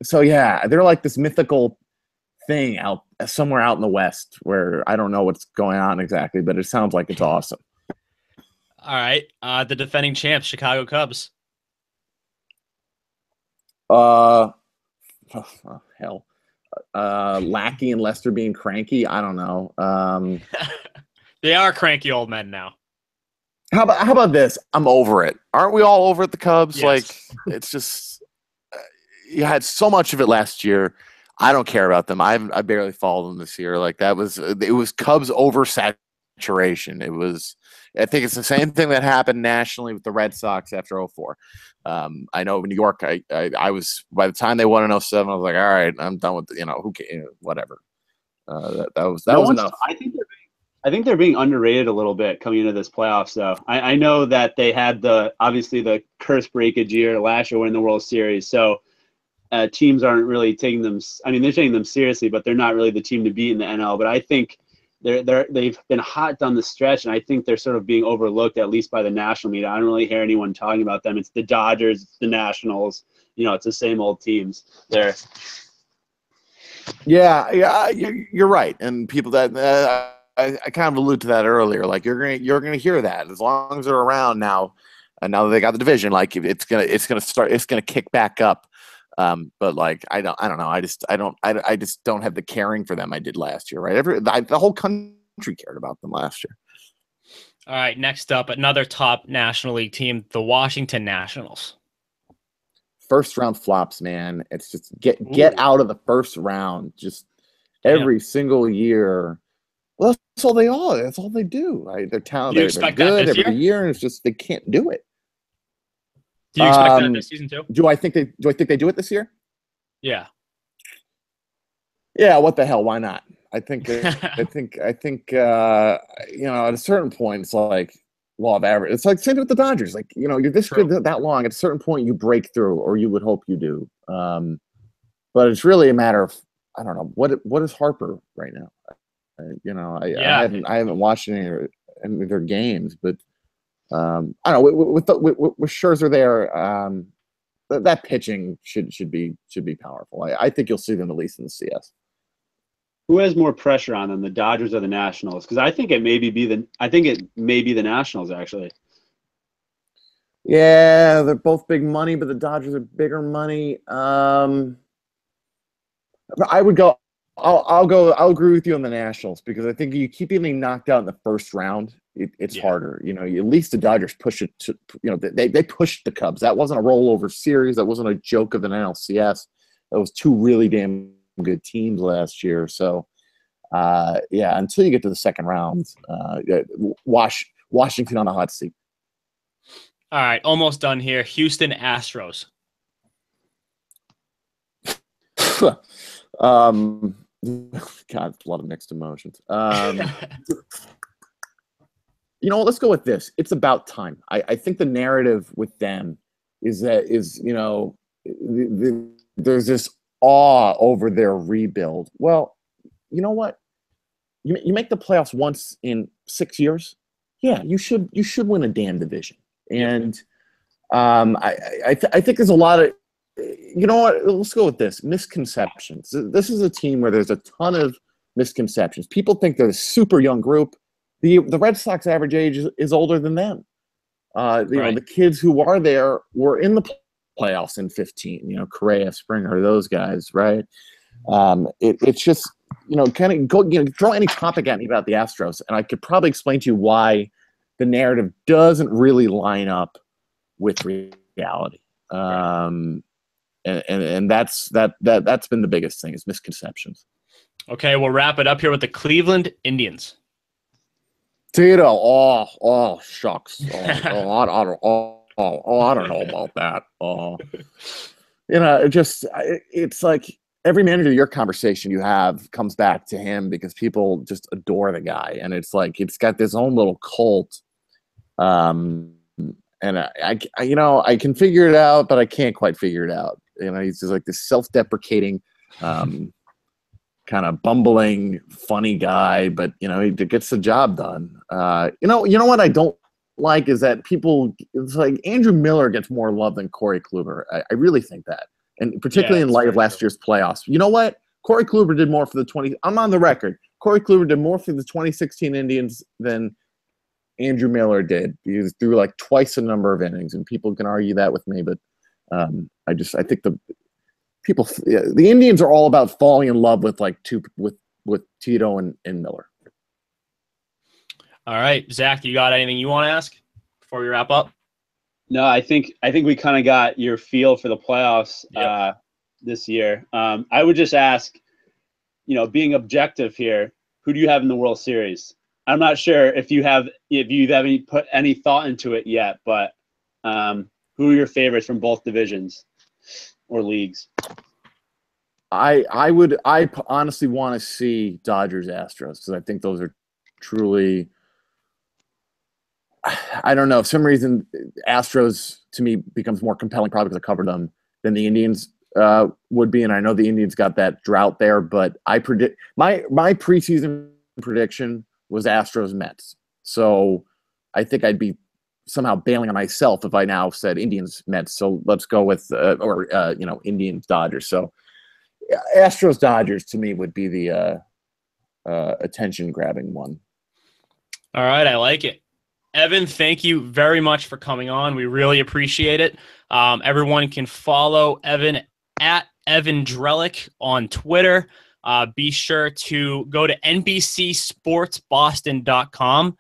So yeah, they're like this mythical thing somewhere out in the West where I don't know what's going on exactly, but it sounds like it's awesome. All right. The defending champs, Chicago Cubs. Hell. Lackey and Lester being cranky. I don't know. They are cranky old men now. How about this? I'm over it. Aren't we all over at the Cubs? Yes. It's just you had so much of it last year. I don't care about them. I barely followed them this year. It was Cubs oversaturation. I think it's the same thing that happened nationally with the Red Sox after 2004. I know in New York, I was, by the time they won in 2007, I was like, all right, I'm done with who cares, whatever. That was enough. I think they're being underrated a little bit coming into this playoffs, though. I know that they had obviously the curse breakage year last year winning the World Series, so teams aren't really taking them. I mean, they're taking them seriously, but they're not really the team to beat in the NL. But I think they've been hot down the stretch, and I think they're sort of being overlooked, at least by the national media. I don't really hear anyone talking about them. It's the Dodgers, it's the Nationals. It's the same old teams there. Yeah, you're right, and people that. I kind of alluded to that earlier. You're gonna hear that as long as they're around now, and now that they got the division, it's gonna kick back up. But I don't know. I just don't have the caring for them I did last year. Right, the whole country cared about them last year. All right, next up, another top National League team, the Washington Nationals. First round flops, man. It's just get out of the first round. Just every single year. Well, that's all That's all they do, right? They're talented. They're good every year, and it's just they can't do it. Do you expect that this season too? Do I think they do it this year? Yeah. Yeah. What the hell? Why not? I think. I think. At a certain point, it's like law of average. It's like same with the Dodgers. You're this good that long. At a certain point, you break through, or you would hope you do. But it's really a matter of I don't know what is Harper right now. I haven't watched any of their games, but I don't know. With Scherzer there, that pitching should be powerful. I think you'll see them at least in the CS. Who has more pressure on them, the Dodgers or the Nationals? Because I think it may be the Nationals actually. Yeah, they're both big money, but the Dodgers are bigger money. I would go. I'll agree with you on the Nationals because I think you keep getting knocked out in the first round. It's harder. At least the Dodgers push it to. They pushed the Cubs. That wasn't a rollover series. That wasn't a joke of an NLCS. That was two really damn good teams last year. So, until you get to the second round, Washington on the hot seat. All right, almost done here. Houston Astros. God, a lot of mixed emotions. Let's go with this. It's about time. I think the narrative with them is there's this awe over their rebuild. Well, you know what? You make the playoffs once in 6 years. Yeah, you should win a damn division. And I think there's a lot of, let's go with this, misconceptions. This is a team where there's a ton of misconceptions. People think they're a super young group. The Red Sox average age is older than them. The kids who are there were in the playoffs in 15. Correa, Springer, those guys, right? It's just kind of go throw any topic at me about the Astros, and I could probably explain to you why the narrative doesn't really line up with reality. And that's been the biggest thing, is misconceptions. Okay, we'll wrap it up here with the Cleveland Indians. Tito, oh, shucks. I don't know about that. It's like every manager of your conversation you have comes back to him because people just adore the guy, and it's like it's got this own little cult. And I can figure it out, but I can't quite figure it out. He's just like this self-deprecating, kind of bumbling, funny guy, but he gets the job done. What I don't like is that it's like Andrew Miller gets more love than Corey Kluber. I really think that, and particularly in light of last year's playoffs. You know what? Corey Kluber did more for the 20. I'm on the record. Corey Kluber did more for the 2016 Indians than Andrew Miller did. He threw like twice the number of innings, and people can argue that with me, but I think the Indians are all about falling in love with with Tito and Miller. All right, Zach, you got anything you want to ask before we wrap up? No, I think we kind of got your feel for the playoffs this year. I would just ask, being objective here, who do you have in the World Series? I'm not sure if you've put any thought into it yet, but who are your favorites from both divisions or leagues? I honestly want to see Dodgers Astros, because I think those are truly, I don't know, for some reason Astros to me becomes more compelling, probably because I covered them, than the Indians would be. And I know the Indians got that drought there, but I predict my preseason prediction was Astros Mets. So I think I'd be somehow bailing on myself if I now said Indians Mets. So let's go with Indians Dodgers. So Astros Dodgers to me would be the attention grabbing one. All right, I like it. Evan, thank you very much for coming on. We really appreciate it. Everyone can follow Evan at Evan Drellich on Twitter. Be sure to go to NBCSportsBoston.com.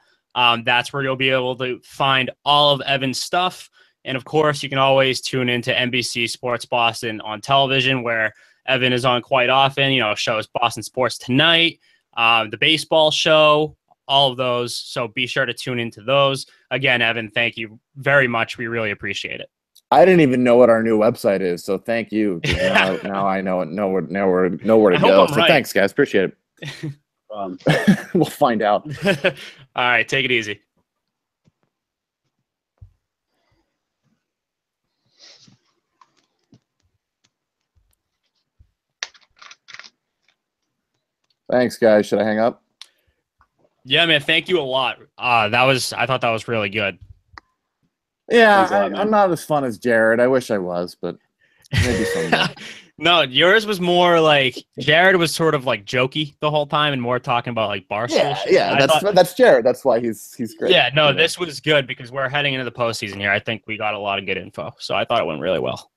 That's where you'll be able to find all of Evan's stuff. And, of course, you can always tune into NBC Sports Boston on television, where Evan is on quite often. Shows Boston Sports Tonight, the baseball show, all of those. So be sure to tune into those. Again, Evan, thank you very much. We really appreciate it. I didn't even know what our new website is, so thank you. Now I know it. Know where to go. So thanks, guys. Appreciate it. We'll find out. All right, take it easy. Thanks, guys. Should I hang up? Yeah, man. Thank you a lot. I thought that was really good. Yeah, I'm not as fun as Jared. I wish I was, but maybe someday. No, yours was more like Jared was sort of like jokey the whole time and more talking about like Barstool. Yeah, that's Jared. That's why he's great. Yeah, no, this was good because we're heading into the postseason here. I think we got a lot of good info, so I thought it went really well.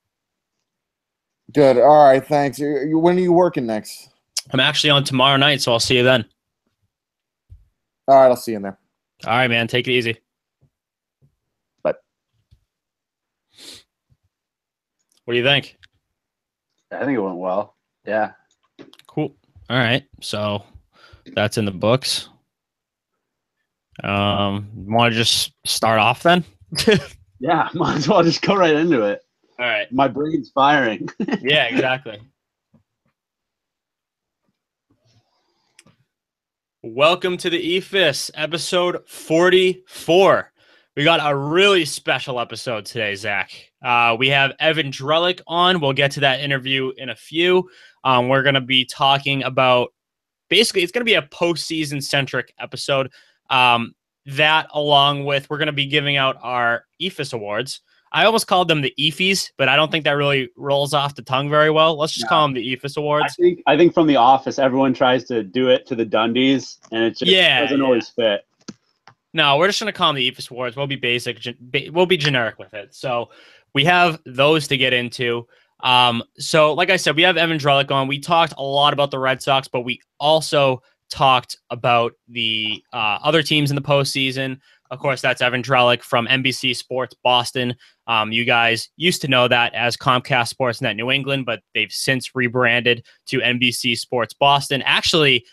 Good. All right, thanks. When are you working next? I'm actually on tomorrow night, so I'll see you then. All right, I'll see you in there. All right, man. Take it easy. Bye. What do you think? I think it went well. Yeah. Cool. All right. So that's in the books. Want to just start off then? Yeah, might as well just go right into it. All right. My brain's firing. Yeah, exactly. Welcome to the Eephus, episode 44. We got a really special episode today, Zach. We have Evan Drellich on. We'll get to that interview in a few. We're going to be talking about, basically, it's going to be a postseason-centric episode. That, along with, we're going to be giving out our Eephus awards. I almost called them the Eephys, but I don't think that really rolls off the tongue very well. Let's just call them the Eephus awards. I think from The Office, everyone tries to do it to the Dundies, and it just doesn't always fit. No, we're just going to call them the Eephus awards. We'll be basic. We'll be generic with it. So we have those to get into. So like I said, we have Evan Drellich on. We talked a lot about the Red Sox, but we also talked about the other teams in the postseason. Of course, that's Evan Drellich from NBC Sports Boston. You guys used to know that as Comcast Sportsnet New England, but they've since rebranded to NBC Sports Boston. Actually,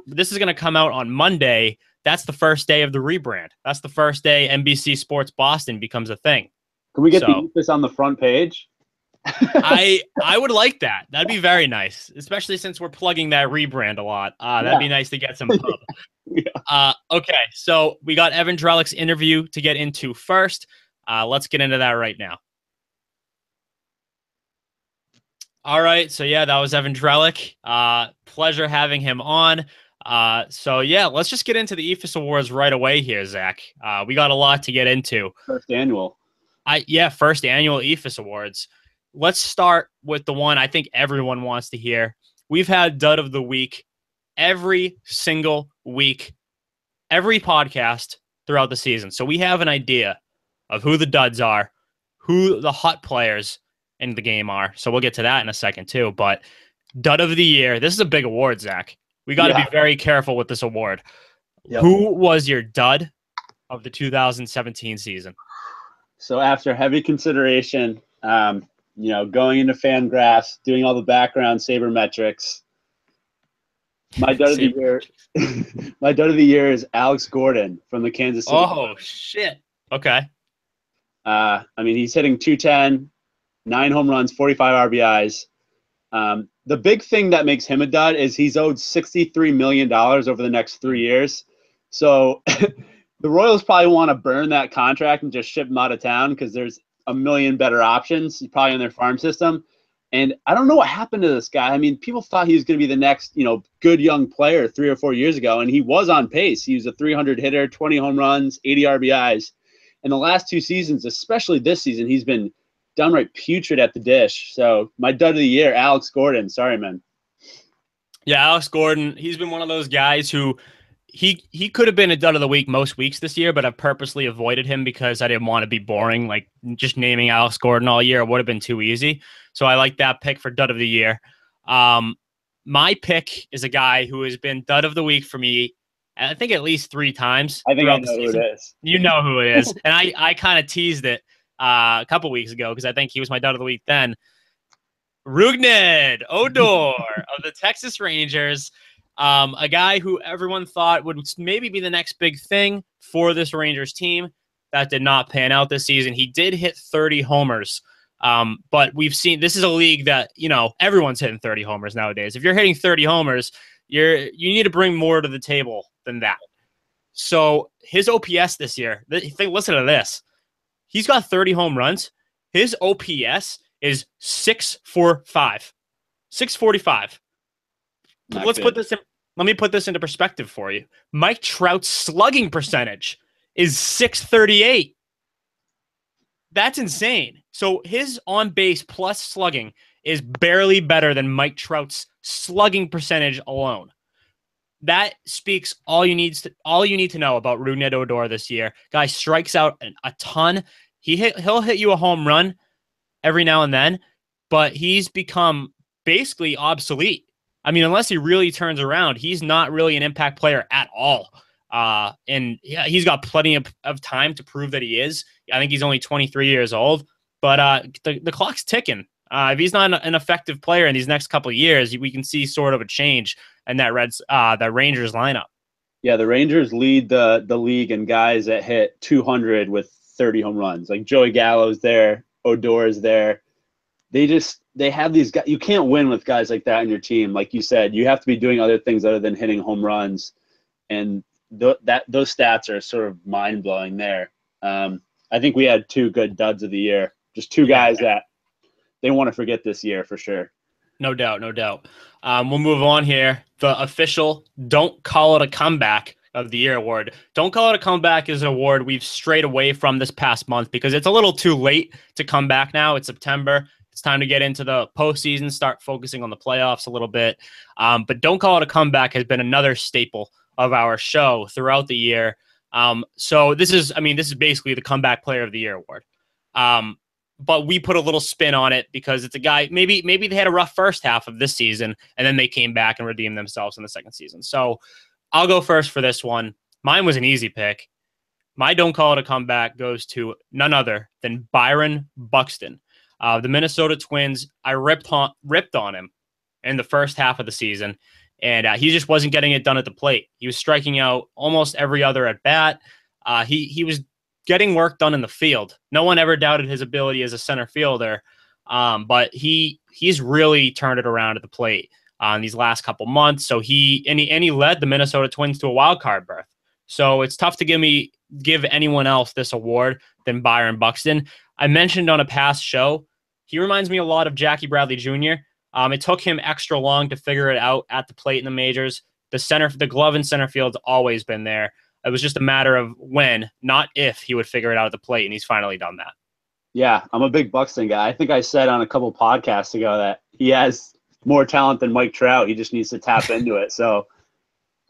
this is going to come out on Monday. That's the first day of the rebrand. That's the first day NBC Sports Boston becomes a thing. Can we get the Eephus on the front page? I would like that. That'd be very nice, especially since we're plugging that rebrand a lot. That'd be nice to get some pub. Okay, so we got Evan Drellich's interview to get into first. Let's get into that right now. All right, so yeah, that was Evan Drellich. Pleasure having him on. So yeah, let's just get into the Eephus Awards right away here, Zach. We got a lot to get into. First annual Eephus Awards. Let's start with the one I think everyone wants to hear. We've had Dud of the Week every single week, every podcast throughout the season. So we have an idea of who the duds are, who the hot players in the game are. So we'll get to that in a second too. But Dud of the Year, this is a big award, Zach. We got to be very careful with this award. Yep. Who was your dud of the 2017 season? So after heavy consideration, going into Fangraphs, doing all the background sabermetrics, my dud of the year is Alex Gordon from the Kansas City. Oh shit! Okay. He's hitting 210, 9 home runs, 45 RBIs. The big thing that makes him a dud is he's owed $63 million over the next 3 years. So the Royals probably want to burn that contract and just ship him out of town because there's a million better options probably in their farm system. And I don't know what happened to this guy. I mean, people thought he was going to be the next, good young player 3 or 4 years ago, and he was on pace. He was a 300 hitter, 20 home runs, 80 RBIs. In the last 2 seasons, especially this season, he's been downright putrid at the dish. So my dud of the year, Alex Gordon. Sorry, man. Yeah, Alex Gordon, he's been one of those guys who he could have been a dud of the week most weeks this year, but I've purposely avoided him because I didn't want to be boring. Like just naming Alex Gordon all year would have been too easy. So I like that pick for dud of the year. My pick is a guy who has been dud of the week for me, I think at least 3 times. I think I know who it is. You know who it is. And I kind of teased it a couple weeks ago because I think he was my dud of the week then. Rougned Odor of the Texas Rangers. A guy who everyone thought would maybe be the next big thing for this Rangers team. That did not pan out this season. He did hit 30 homers. But we've seen this is a league that, everyone's hitting 30 homers nowadays. If you're hitting 30 homers, you need to bring more to the table than that. So his OPS this year, listen to this. He's got 30 home runs. His OPS is 645. 645. Let me put this into perspective for you. Mike Trout's slugging percentage is 638. That's insane. So his on base plus slugging is barely better than Mike Trout's slugging percentage alone. That speaks all you need to know about Rougned Odor this year. Guy strikes out a ton. He'll hit you a home run every now and then, but he's become basically obsolete. I mean, unless he really turns around, he's not really an impact player at all. And yeah, he's got plenty of time to prove that he is. I think he's only 23 years old, but the clock's ticking. If he's not an effective player in these next couple of years, we can see sort of a change in that Rangers lineup. Yeah, the Rangers lead the league in guys that hit 200 with 30 home runs. Like Joey Gallo's there, Odor's there. They just they have these guys. You can't win with guys like that on your team. Like you said, you have to be doing other things other than hitting home runs, and those stats are sort of mind blowing there. I think we had 2 good duds of the year. Just 2 guys that they want to forget this year for sure. No doubt, no doubt. We'll move on here. The official Don't Call It a Comeback of the Year award. Don't Call It a Comeback is an award we've strayed away from this past month because it's a little too late to come back now. It's September. It's time to get into the postseason, start focusing on the playoffs a little bit. But Don't Call It a Comeback has been another staple of our show throughout the year. So this is basically the Comeback Player of the Year award. But we put a little spin on it because it's a guy, maybe they had a rough first half of this season, and then they came back and redeemed themselves in the second season. So I'll go first for this one. Mine was an easy pick. My Don't Call It a Comeback goes to none other than Byron Buxton. The Minnesota Twins, I ripped on him in the first half of the season, and he just wasn't getting it done at the plate. He was striking out almost every other at bat. He was getting work done in the field. No one ever doubted his ability as a center fielder, but he's really turned it around at the plate in these last couple months. So he led the Minnesota Twins to a wild card berth. So it's tough to give anyone else this award than Byron Buxton. I mentioned on a past show, he reminds me a lot of Jackie Bradley Jr. It took him extra long to figure it out at the plate in the majors. The glove in center field's always been there. It was just a matter of when, not if, he would figure it out at the plate, and he's finally done that. Yeah, I'm a big Buxton guy. I think I said on a couple podcasts ago that he has more talent than Mike Trout. He just needs to tap into it. So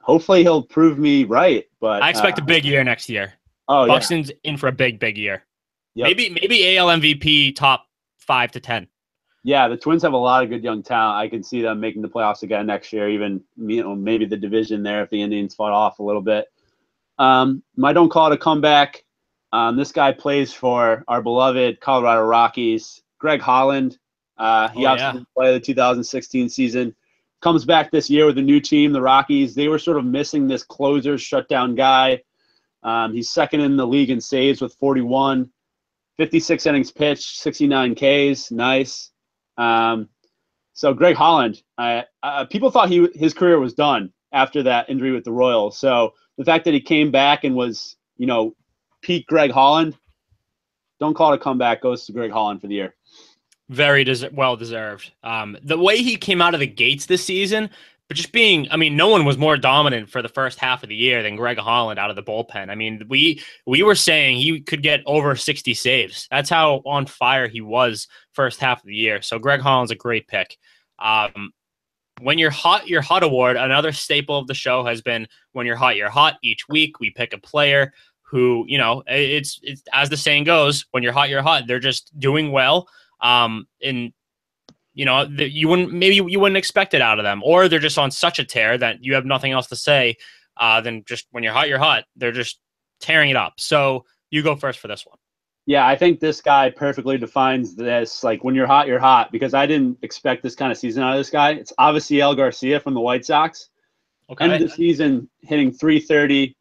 hopefully he'll prove me right. But I expect a big year next year. Oh, Buxton's in for a big year. Yep. Maybe AL MVP top 5 to 10. Yeah, the Twins have a lot of good young talent. I can see them making the playoffs again next year, even maybe the division there if the Indians fought off a little bit. My Don't Call It a Comeback. This guy plays for our beloved Colorado Rockies. Greg Holland. He didn't play the 2016 season. Comes back this year with a new team, the Rockies. They were sort of missing this closer, shutdown guy. He's second in the league in saves with 41. 56 innings pitched, 69 Ks. Nice. So Greg Holland, people thought his career was done after that injury with the Royals. So the fact that he came back and was, peak Greg Holland, Don't Call It a Comeback, goes to Greg Holland for the year. Very well deserved. The way he came out of the gates this season, but just no one was more dominant for the first half of the year than Greg Holland out of the bullpen. I mean, we were saying he could get over 60 saves. That's how on fire he was first half of the year. So Greg Holland's a great pick. When You're Hot, You're Hot award, another staple of the show has been When You're Hot, You're Hot. Each week we pick a player who, it's as the saying goes, when you're hot, you're hot. They're just doing well. You wouldn't expect it out of them, or they're just on such a tear that you have nothing else to say than just when you're hot, you're hot. They're just tearing it up. So you go first for this one. Yeah, I think this guy perfectly defines this, like when you're hot, you're hot, because I didn't expect this kind of season out of this guy. It's Avisail Garcia from the White Sox. Okay. End of the season hitting .330,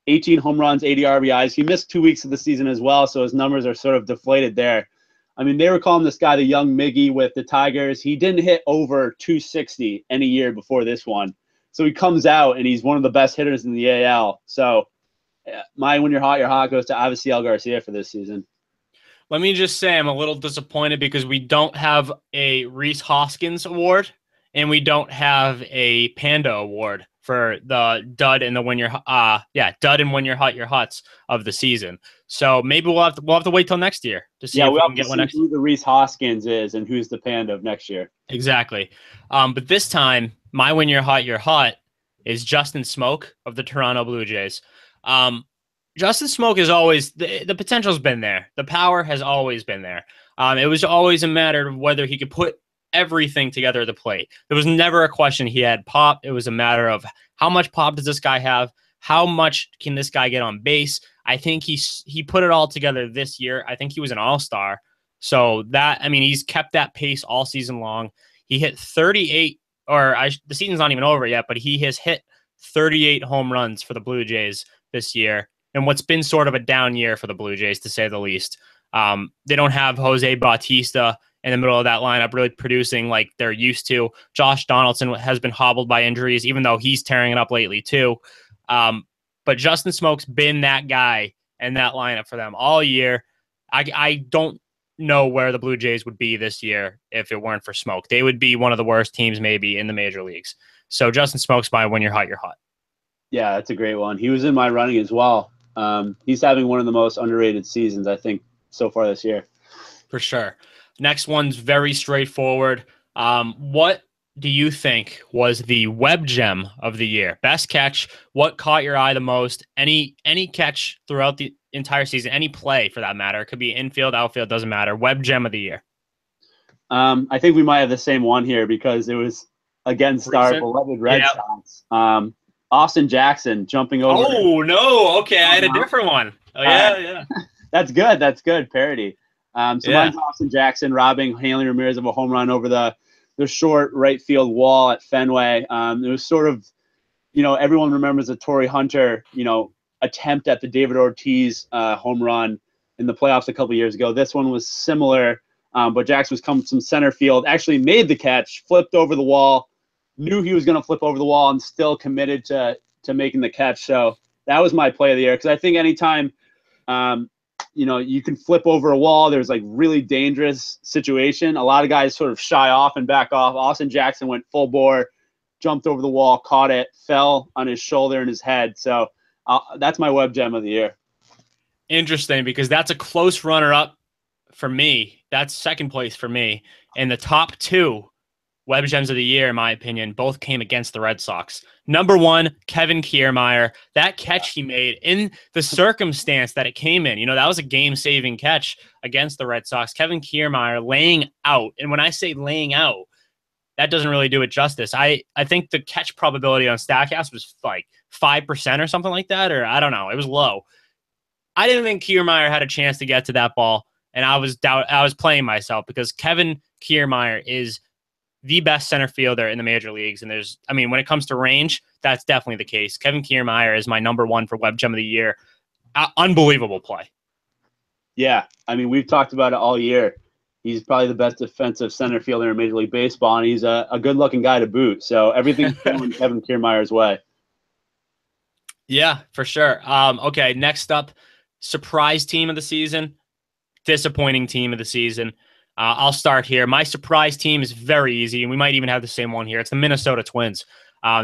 18 home runs, 80 RBIs. He missed 2 weeks of the season as well, so his numbers are sort of deflated there. I mean, they were calling this guy the young Miggy with the Tigers. He didn't hit over 260 any year before this one. So he comes out, and he's one of the best hitters in the AL. So my When You're Hot, You're Hot goes to Avisail Garcia for this season. Let me just say I'm a little disappointed because we don't have a Rhys Hoskins award, and we don't have a Panda award for the dud and the dud and When You're Hot, You're Hots of the season. So maybe we'll have to wait till next year to see if we can get one next year. Who the Rhys Hoskins is and who's the Panda of next year. Exactly. But this time, my When You're Hot, You're Hot is Justin Smoke of the Toronto Blue Jays. Justin Smoke is always the potential's been there. The power has always been there. It was always a matter of whether he could put everything together at the plate. There was never a question he had pop. It was a matter of how much pop does this guy have? How much can this guy get on base? I think he put it all together this year. I think he was an all-star. So he's kept that pace all season long. He hit 38, the season's not even over yet, but he has hit 38 home runs for the Blue Jays this year. And what's been sort of a down year for the Blue Jays, to say the least. They don't have Jose Bautista in the middle of that lineup, really producing like they're used to. Josh Donaldson has been hobbled by injuries, even though he's tearing it up lately too. But Justin Smoke's been that guy in that lineup for them all year. I don't know where the Blue Jays would be this year if it weren't for Smoke. They would be one of the worst teams maybe in the major leagues. So Justin Smoke's my when you're hot, you're hot. Yeah, that's a great one. He was in my running as well. He's having one of the most underrated seasons, I think, so far this year. For sure. Next one's very straightforward. What do you think was the web gem of the year? Best catch? What caught your eye the most? Any catch throughout the entire season? Any play for that matter? It could be infield, outfield, doesn't matter. Web gem of the year. I think we might have the same one here because it was against our beloved Red Sox. Austin Jackson jumping over. Oh, no. Okay, I had a different one. Oh, yeah. That's good. That's good. Parody. Mine's Austin Jackson robbing Hanley Ramirez of a home run over the short right field wall at Fenway. It was sort of, everyone remembers the Torrey Hunter, attempt at the David Ortiz home run in the playoffs a couple years ago. This one was similar, but Jackson was coming from center field, actually made the catch, flipped over the wall, knew he was going to flip over the wall, and still committed to making the catch. So that was my play of the year, because I think anytime you can flip over a wall, there's like really dangerous situation. A lot of guys sort of shy off and back off. Austin Jackson went full bore, jumped over the wall, caught it, fell on his shoulder and his head. So that's my web gem of the year. Interesting, because that's a close runner-up for me. That's second place for me. And the top two web gems of the year, in my opinion, both came against the Red Sox. Number one, Kevin Kiermaier. That catch he made in the circumstance that it came in, that was a game-saving catch against the Red Sox. Kevin Kiermaier laying out. And when I say laying out, that doesn't really do it justice. I think the catch probability on Statcast was like 5% or something like that, or I don't know. It was low. I didn't think Kiermaier had a chance to get to that ball, and I was playing myself, because Kevin Kiermaier is the best center fielder in the major leagues. And when it comes to range, that's definitely the case. Kevin Kiermaier is my number one for web gem of the year. Unbelievable play. Yeah. We've talked about it all year. He's probably the best defensive center fielder in Major League Baseball, and he's a good looking guy to boot. So everything's going Kevin Kiermaier's way. Yeah, for sure. Okay. Next up, surprise team of the season, disappointing team of the season. I'll start here. My surprise team is very easy, and we might even have the same one here. It's the Minnesota Twins.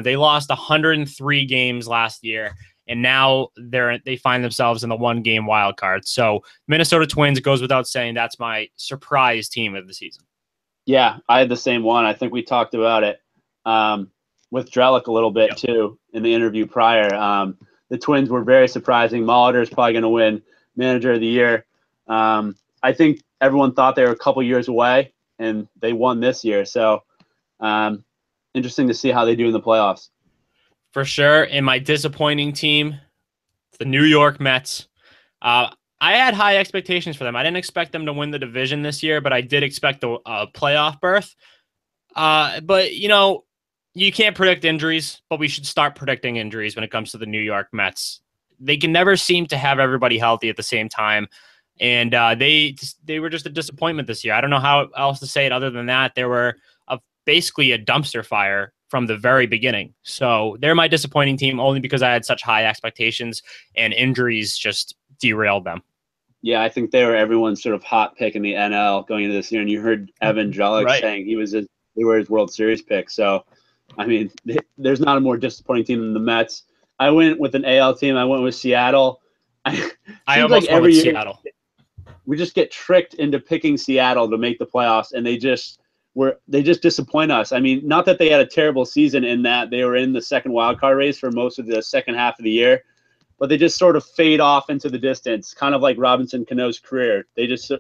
They lost 103 games last year, and now they find themselves in the one-game wild card. So Minnesota Twins, goes without saying, that's my surprise team of the season. Yeah, I had the same one. I think we talked about it with Drellich a little bit too in the interview prior. The Twins were very surprising. Molitor is probably going to win Manager of the Year. I think everyone thought they were a couple years away, and they won this year. So interesting to see how they do in the playoffs. For sure. And my disappointing team, the New York Mets. I had high expectations for them. I didn't expect them to win the division this year, but I did expect a playoff berth. But, you can't predict injuries, but we should start predicting injuries when it comes to the New York Mets. They can never seem to have everybody healthy at the same time. And they were just a disappointment this year. I don't know how else to say it other than that. They were basically a dumpster fire from the very beginning. So they're my disappointing team, only because I had such high expectations and injuries just derailed them. Yeah, I think they were everyone's sort of hot pick in the NL going into this year. And you heard Evan Drellich saying they were his World Series pick. So, there's not a more disappointing team than the Mets. I went with an AL team. I went with Seattle. I almost went with Seattle. We just get tricked into picking Seattle to make the playoffs, and they just disappoint us. Not that they had a terrible season in that they were in the second wild card race for most of the second half of the year, but they just sort of fade off into the distance, kind of like Robinson Cano's career. They just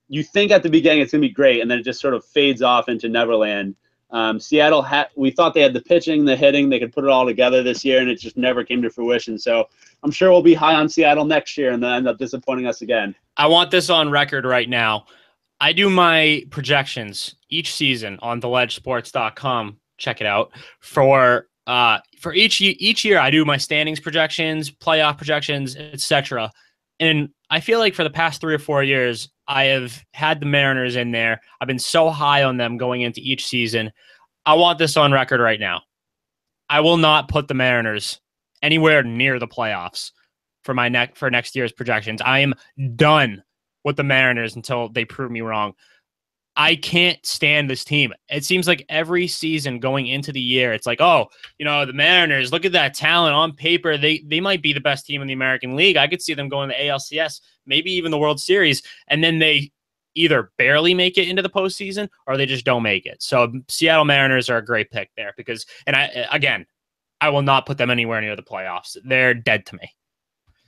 you think at the beginning it's going to be great, and then it just sort of fades off into Neverland. Seattle we thought they had the pitching, the hitting, they could put it all together this year, and it just never came to fruition. So I'm sure we'll be high on Seattle next year, and then end up disappointing us again. I want this on record right now. I do my projections each season on theledgesports.com. Check it out. For each year, I do my standings projections, playoff projections, etc. And I feel like for the past 3 or 4 years, I have had the Mariners in there. I've been so high on them going into each season. I want this on record right now. I will not put the Mariners anywhere near the playoffs for next year's projections. I am done with the Mariners until they prove me wrong. I can't stand this team. It seems like every season going into the year, it's like, oh, the Mariners, look at that talent on paper. They might be the best team in the American League. I could see them going to the ALCS, maybe even the World Series. And then they either barely make it into the postseason or they just don't make it. So Seattle Mariners are a great pick there because, and I will not put them anywhere near the playoffs. They're dead to me.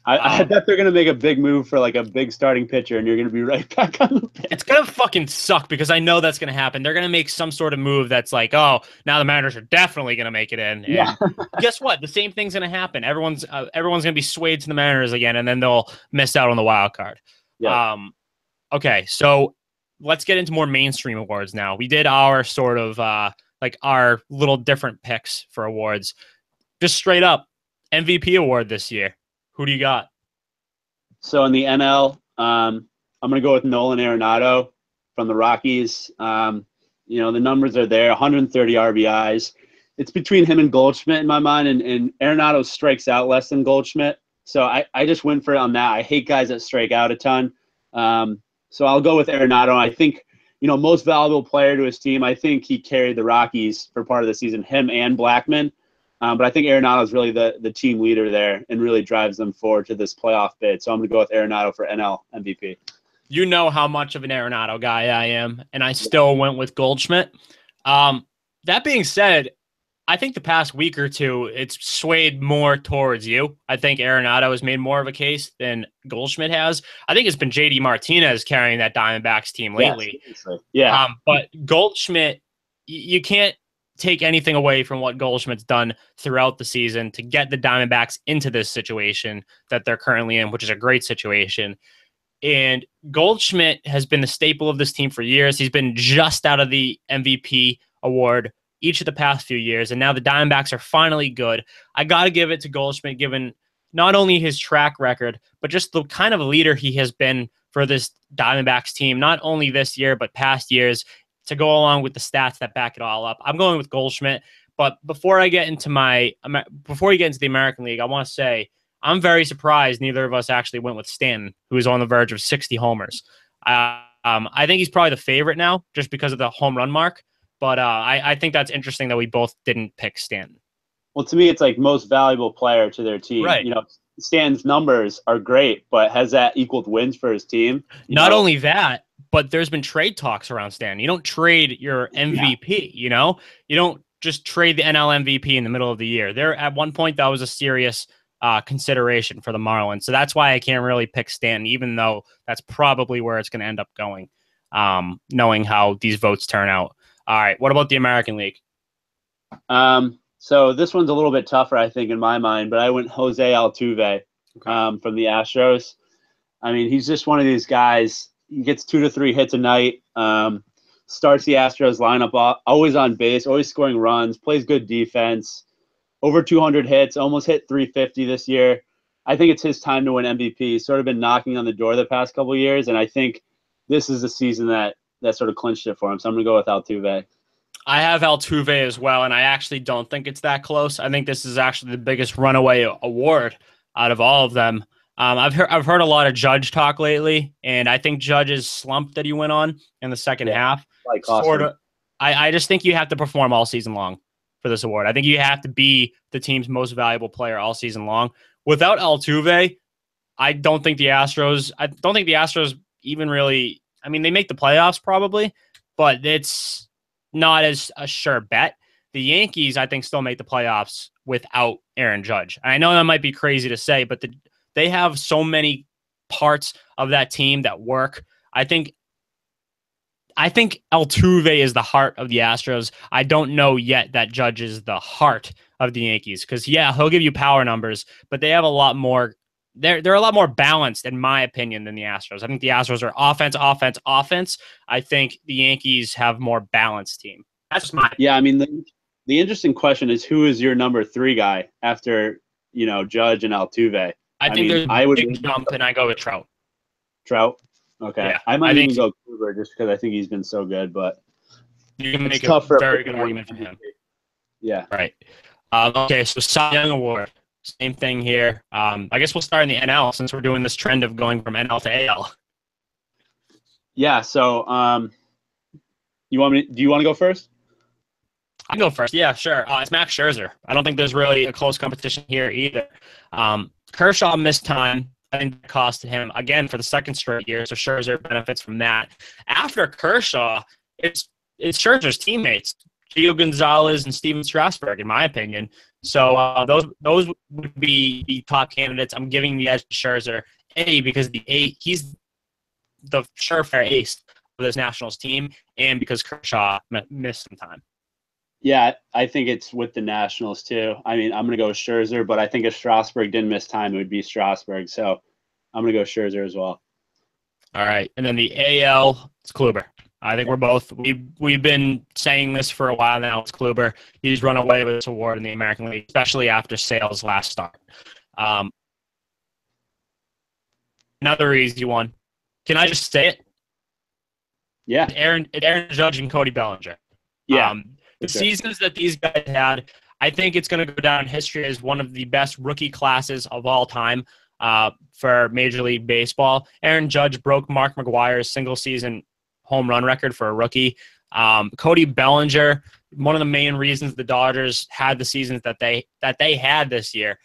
I bet they're going to make a big move for like a big starting pitcher, and you're going to be right back on the pitch. It's going to fucking suck because I know that's going to happen. They're going to make some sort of move that's like, oh, now the Mariners are definitely going to make it in. And yeah. Guess what? The same thing's going to happen. Everyone's going to be swayed to the Mariners again, and then they'll miss out on the wild card. Yeah. Okay, so let's get into more mainstream awards now. We did our sort of our little different picks for awards. Just straight up MVP award this year. Who do you got? So in the NL, I'm going to go with Nolan Arenado from the Rockies. The numbers are there, 130 RBIs. It's between him and Goldschmidt in my mind, and Arenado strikes out less than Goldschmidt. So I just went for it on that. I hate guys that strike out a ton. So I'll go with Arenado. I think, most valuable player to his team. I think he carried the Rockies for part of the season, him and Blackman. But I think Arenado is really the team leader there and really drives them forward to this playoff bid. So I'm going to go with Arenado for NL MVP. You know how much of an Arenado guy I am, and I still went with Goldschmidt. That being said, I think the past week or two, it's swayed more towards you. I think Arenado has made more of a case than Goldschmidt has. I think it's been JD Martinez carrying that Diamondbacks team lately. Yeah. But Goldschmidt, you can't take anything away from what Goldschmidt's done throughout the season to get the Diamondbacks into this situation that they're currently in, which is a great situation. And Goldschmidt has been the staple of this team for years. He's been just out of the MVP award each of the past few years, and now the Diamondbacks are finally good. I got to give it to Goldschmidt, given not only his track record, but just the kind of leader he has been for this Diamondbacks team, not only this year, but past years, to go along with the stats that back it all up. I'm going with Goldschmidt. But before you get into the American League, I want to say I'm very surprised neither of us actually went with Stanton, who is on the verge of 60 homers. I think he's probably the favorite now just because of the home run mark. But I think that's interesting that we both didn't pick Stanton. Well, to me, it's like most valuable player to their team. Right. Stanton's numbers are great, but has that equaled wins for his team? Not only that, but there's been trade talks around Stanton. You don't trade your MVP, You don't just trade the NL MVP in the middle of the year. There, at one point, that was a serious consideration for the Marlins. So that's why I can't really pick Stanton, even though that's probably where it's going to end up going, knowing how these votes turn out. All right, what about the American League? So this one's a little bit tougher, I think, in my mind, but I went Jose Altuve from the Astros. I mean, he's just one of these guys. He gets 2 to 3 hits a night, starts the Astros lineup, always on base, always scoring runs, plays good defense, over 200 hits, almost hit 350 this year. I think it's his time to win MVP. He's sort of been knocking on the door the past couple of years, and I think this is the season that sort of clinched it for him. So I'm going to go with Altuve. I have Altuve as well, and I actually don't think it's that close. I think this is actually the biggest runaway award out of all of them. I've heard a lot of Judge talk lately, and I think Judge's slump that he went on in the second half sort of. I just think you have to perform all season long for this award. I think you have to be the team's most valuable player all season long. Without Altuve, I don't think the Astros even really. I mean, they make the playoffs probably, but it's not as a sure bet. The Yankees, I think, still make the playoffs without Aaron Judge. And I know that might be crazy to say, but they have so many parts of that team that work. I think Altuve is the heart of the Astros. I don't know yet that Judge is the heart of the Yankees because, yeah, he'll give you power numbers, but they have a lot more. They're a lot more balanced, in my opinion, than the Astros. I think the Astros are offense. I think the Yankees have more balanced team. That's my opinion. Yeah. I mean, the interesting question is who is your number 3 guy after Judge and Altuve? I think there's a big jump, and I go with Trout. Trout. Okay. Yeah, I I might think even go Kluber just because I think he's been so good, but you can it's make a tough for a very pitcher good to win argument for MVP. him. Yeah. Right. Okay, so Cy Young Award, same thing here. I guess we'll start in the NL since we're doing this trend of going from NL to AL. Yeah. So, do you want to go first? I can go first. Yeah, sure. It's Max Scherzer. I don't think there's really a close competition here either. Kershaw missed time. I think that costed him again for the second straight year. So Scherzer benefits from that. After Kershaw, it's Scherzer's teammates, Gio Gonzalez and Steven Strasburg, in my opinion. So those would be top candidates. I'm giving the edge to Scherzer, because he's the surefire ace of this Nationals team, and because Kershaw missed some time. Yeah, I think it's with the Nationals too. I mean, I'm going to go with Scherzer, but I think if Strasburg didn't miss time, it would be Strasburg. So I'm going to go Scherzer as well. All right, and then the AL, it's Kluber. I think we've been saying this for a while now. It's Kluber. He's run away with this award in the American League, especially after Sale's last start. Another easy one. Can I just say it? Yeah. Aaron Judge and Cody Bellinger. Yeah. The sure. seasons that these guys had, I think it's going to go down in history as one of the best rookie classes of all time for Major League Baseball. Aaron Judge broke Mark McGwire's single-season home run record for a rookie. Cody Bellinger, one of the main reasons the Dodgers had the seasons that they had this year.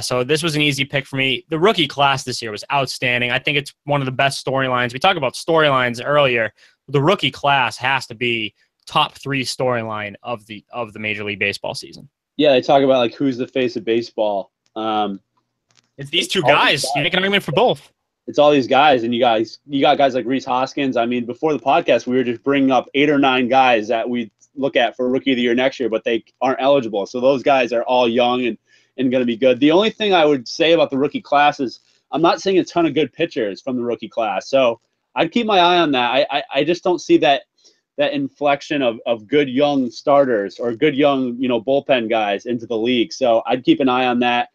So this was an easy pick for me. The rookie class this year was outstanding. I think it's one of the best storylines. We talked about storylines earlier. The rookie class has to be top 3 storyline of the Major League Baseball season. Yeah, they talk about like who's the face of baseball. It's these two guys. You make an argument for both. It's all these guys, and you got guys like Rhys Hoskins. I mean, before the podcast, we were just bringing up 8 or 9 guys that we look at for Rookie of the Year next year, but they aren't eligible. So those guys are all young and going to be good. The only thing I would say about the rookie class is I'm not seeing a ton of good pitchers from the rookie class. So I'd keep my eye on that. I just don't see that inflection of good young starters or good young, bullpen guys into the league. So I'd keep an eye on that.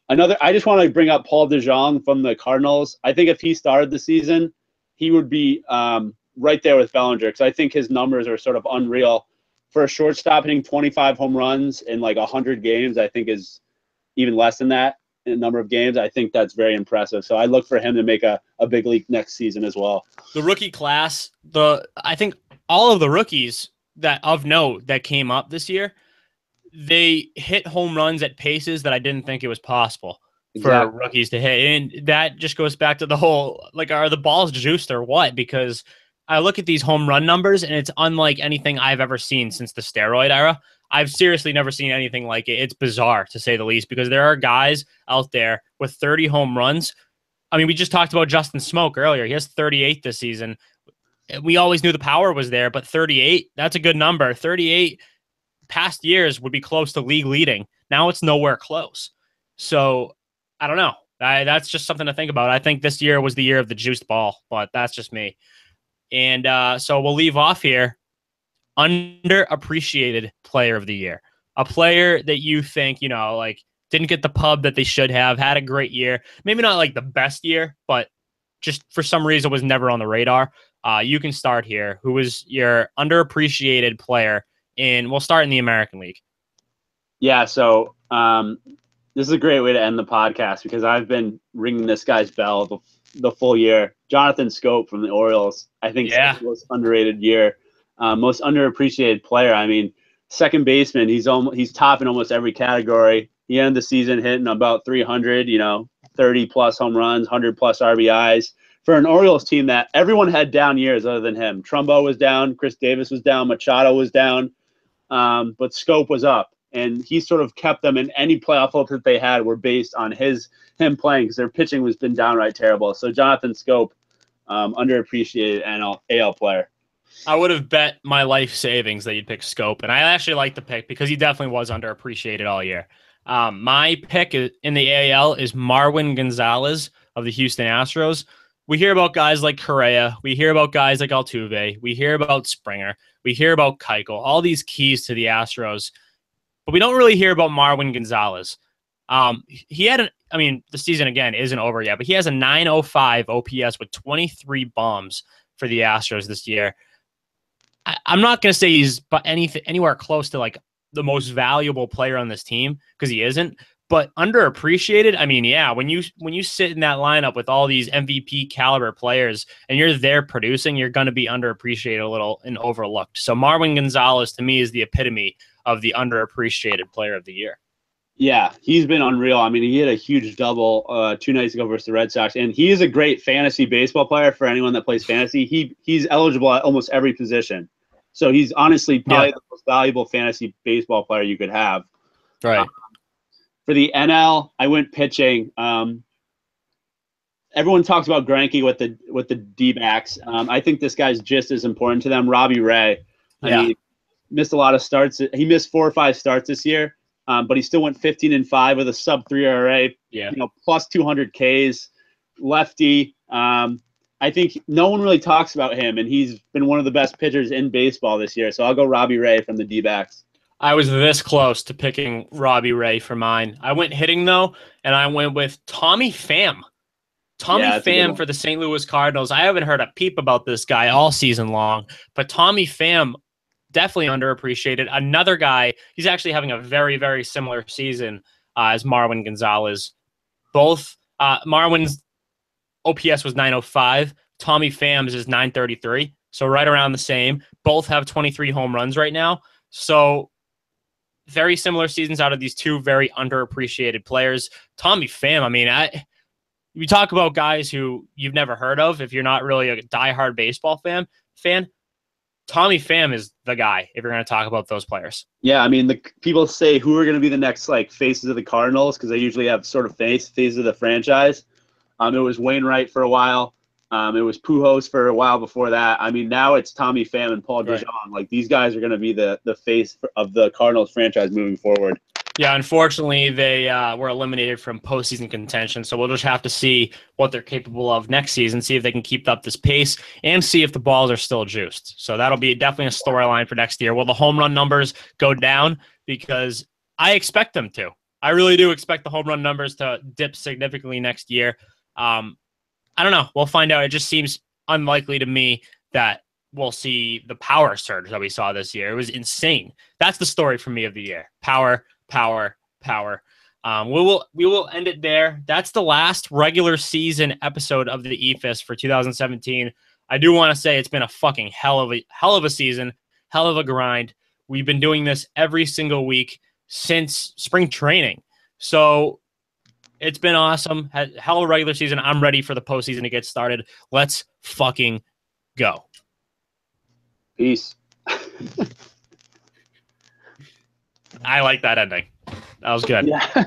I just want to bring up Paul DeJong from the Cardinals. I think if he started the season, he would be right there with Bellinger, because I think his numbers are sort of unreal. For a shortstop hitting 25 home runs in like 100 games, I think is even less than that in a number of games. I think that's very impressive. So I look for him to make a big leap next season as well. The rookie class, I think all of the rookies that of note that came up this year, they hit home runs at paces that I didn't think it was possible for rookies to hit. And that just goes back to the whole, like, are the balls juiced or what? Because I look at these home run numbers and it's unlike anything I've ever seen since the steroid era. I've seriously never seen anything like it. It's bizarre, to say the least, because there are guys out there with 30 home runs. I mean, we just talked about Justin Smoke earlier. He has 38 this season. We always knew the power was there, but 38, that's a good number. 38 past years would be close to league leading. Now it's nowhere close. So I don't know. That's just something to think about. I think this year was the year of the juiced ball, but that's just me. And so we'll leave off here. Underappreciated player of the year. A player that you think, like, didn't get the pub that they should have, had a great year. Maybe not like the best year, but just for some reason was never on the radar. You can start here. Who was your underappreciated player? And we'll start in the American League. Yeah, so this is a great way to end the podcast because I've been ringing this guy's bell the full year. Jonathan Scope from the Orioles, I think, is the most underrated year, most underappreciated player. I mean, second baseman, he's top in almost every category. He ended the season hitting about 300, 30 plus home runs, 100 plus RBIs. For an Orioles team that everyone had down years other than him. Trumbo was down, Chris Davis was down, Machado was down, but Scope was up. And he sort of kept them in any playoff hope that they had were based on him playing, because their pitching was been downright terrible. So Jonathan Scope, underappreciated AL player. I would have bet my life savings that you'd pick Scope, and I actually like the pick because he definitely was underappreciated all year. My pick in the AL is Marwin Gonzalez of the Houston Astros. We hear about guys like Correa. We hear about guys like Altuve. We hear about Springer. We hear about Keuchel, all these keys to the Astros. But we don't really hear about Marwin Gonzalez. He had the season again isn't over yet, but he has a 905 OPS with 23 bombs for the Astros this year. I'm not going to say he's anywhere close to like the most valuable player on this team because he isn't, but underappreciated. I mean, yeah, when you sit in that lineup with all these MVP caliber players and you're there producing, you're going to be underappreciated a little and overlooked. So Marwin Gonzalez to me is the epitome of the underappreciated player of the year. Yeah, he's been unreal. I mean, he had a huge double 2 nights ago versus the Red Sox, and he is a great fantasy baseball player for anyone that plays fantasy. He's eligible at almost every position. So he's honestly probably the most valuable fantasy baseball player you could have. Right. For the NL, I went pitching. Everyone talks about Greinke with the D-backs. I think this guy's just as important to them. Robbie Ray. I mean, missed a lot of starts. He missed 4 or 5 starts this year. But he still went 15-5 with a sub-3 ERA. Yeah. Plus 200 Ks, lefty. I think no one really talks about him, and he's been one of the best pitchers in baseball this year. So I'll go Robbie Ray from the D-backs. I was this close to picking Robbie Ray for mine. I went hitting though, and I went with Tommy Pham. Tommy Pham for the St. Louis Cardinals. I haven't heard a peep about this guy all season long, but Tommy Pham, definitely underappreciated. Another guy, he's actually having a very, very similar season as Marwin Gonzalez. Both Marwin's OPS was 905. Tommy Pham's is 933. So right around the same. Both have 23 home runs right now. So very similar seasons out of these two very underappreciated players. Tommy Pham, I mean, we talk about guys who you've never heard of if you're not really a diehard baseball fan. Tommy Pham is the guy if you're going to talk about those players. Yeah, I mean, the people say who are going to be the next faces of the Cardinals because they usually have sort of faces of the franchise. It was Wainwright for a while. It was Pujols for a while before that. I mean, now it's Tommy Pham and Paul DeJong. Like these guys are going to be the face of the Cardinals franchise moving forward. Yeah, unfortunately, they were eliminated from postseason contention, so we'll just have to see what they're capable of next season, see if they can keep up this pace, and see if the balls are still juiced. So that'll be definitely a storyline for next year. Will the home run numbers go down? Because I expect them to. I really do expect the home run numbers to dip significantly next year. I don't know. We'll find out. It just seems unlikely to me that we'll see the power surge that we saw this year. It was insane. That's the story for me of the year. Power. We will end it there. That's the last regular season episode of the Eephus for 2017. I do want to say it's been a fucking hell of a season, hell of a grind. We've been doing this every single week since spring training. So it's been awesome. Hell of a regular season. I'm ready for the postseason to get started. Let's fucking go. Peace. I like that ending. That was good. Yeah.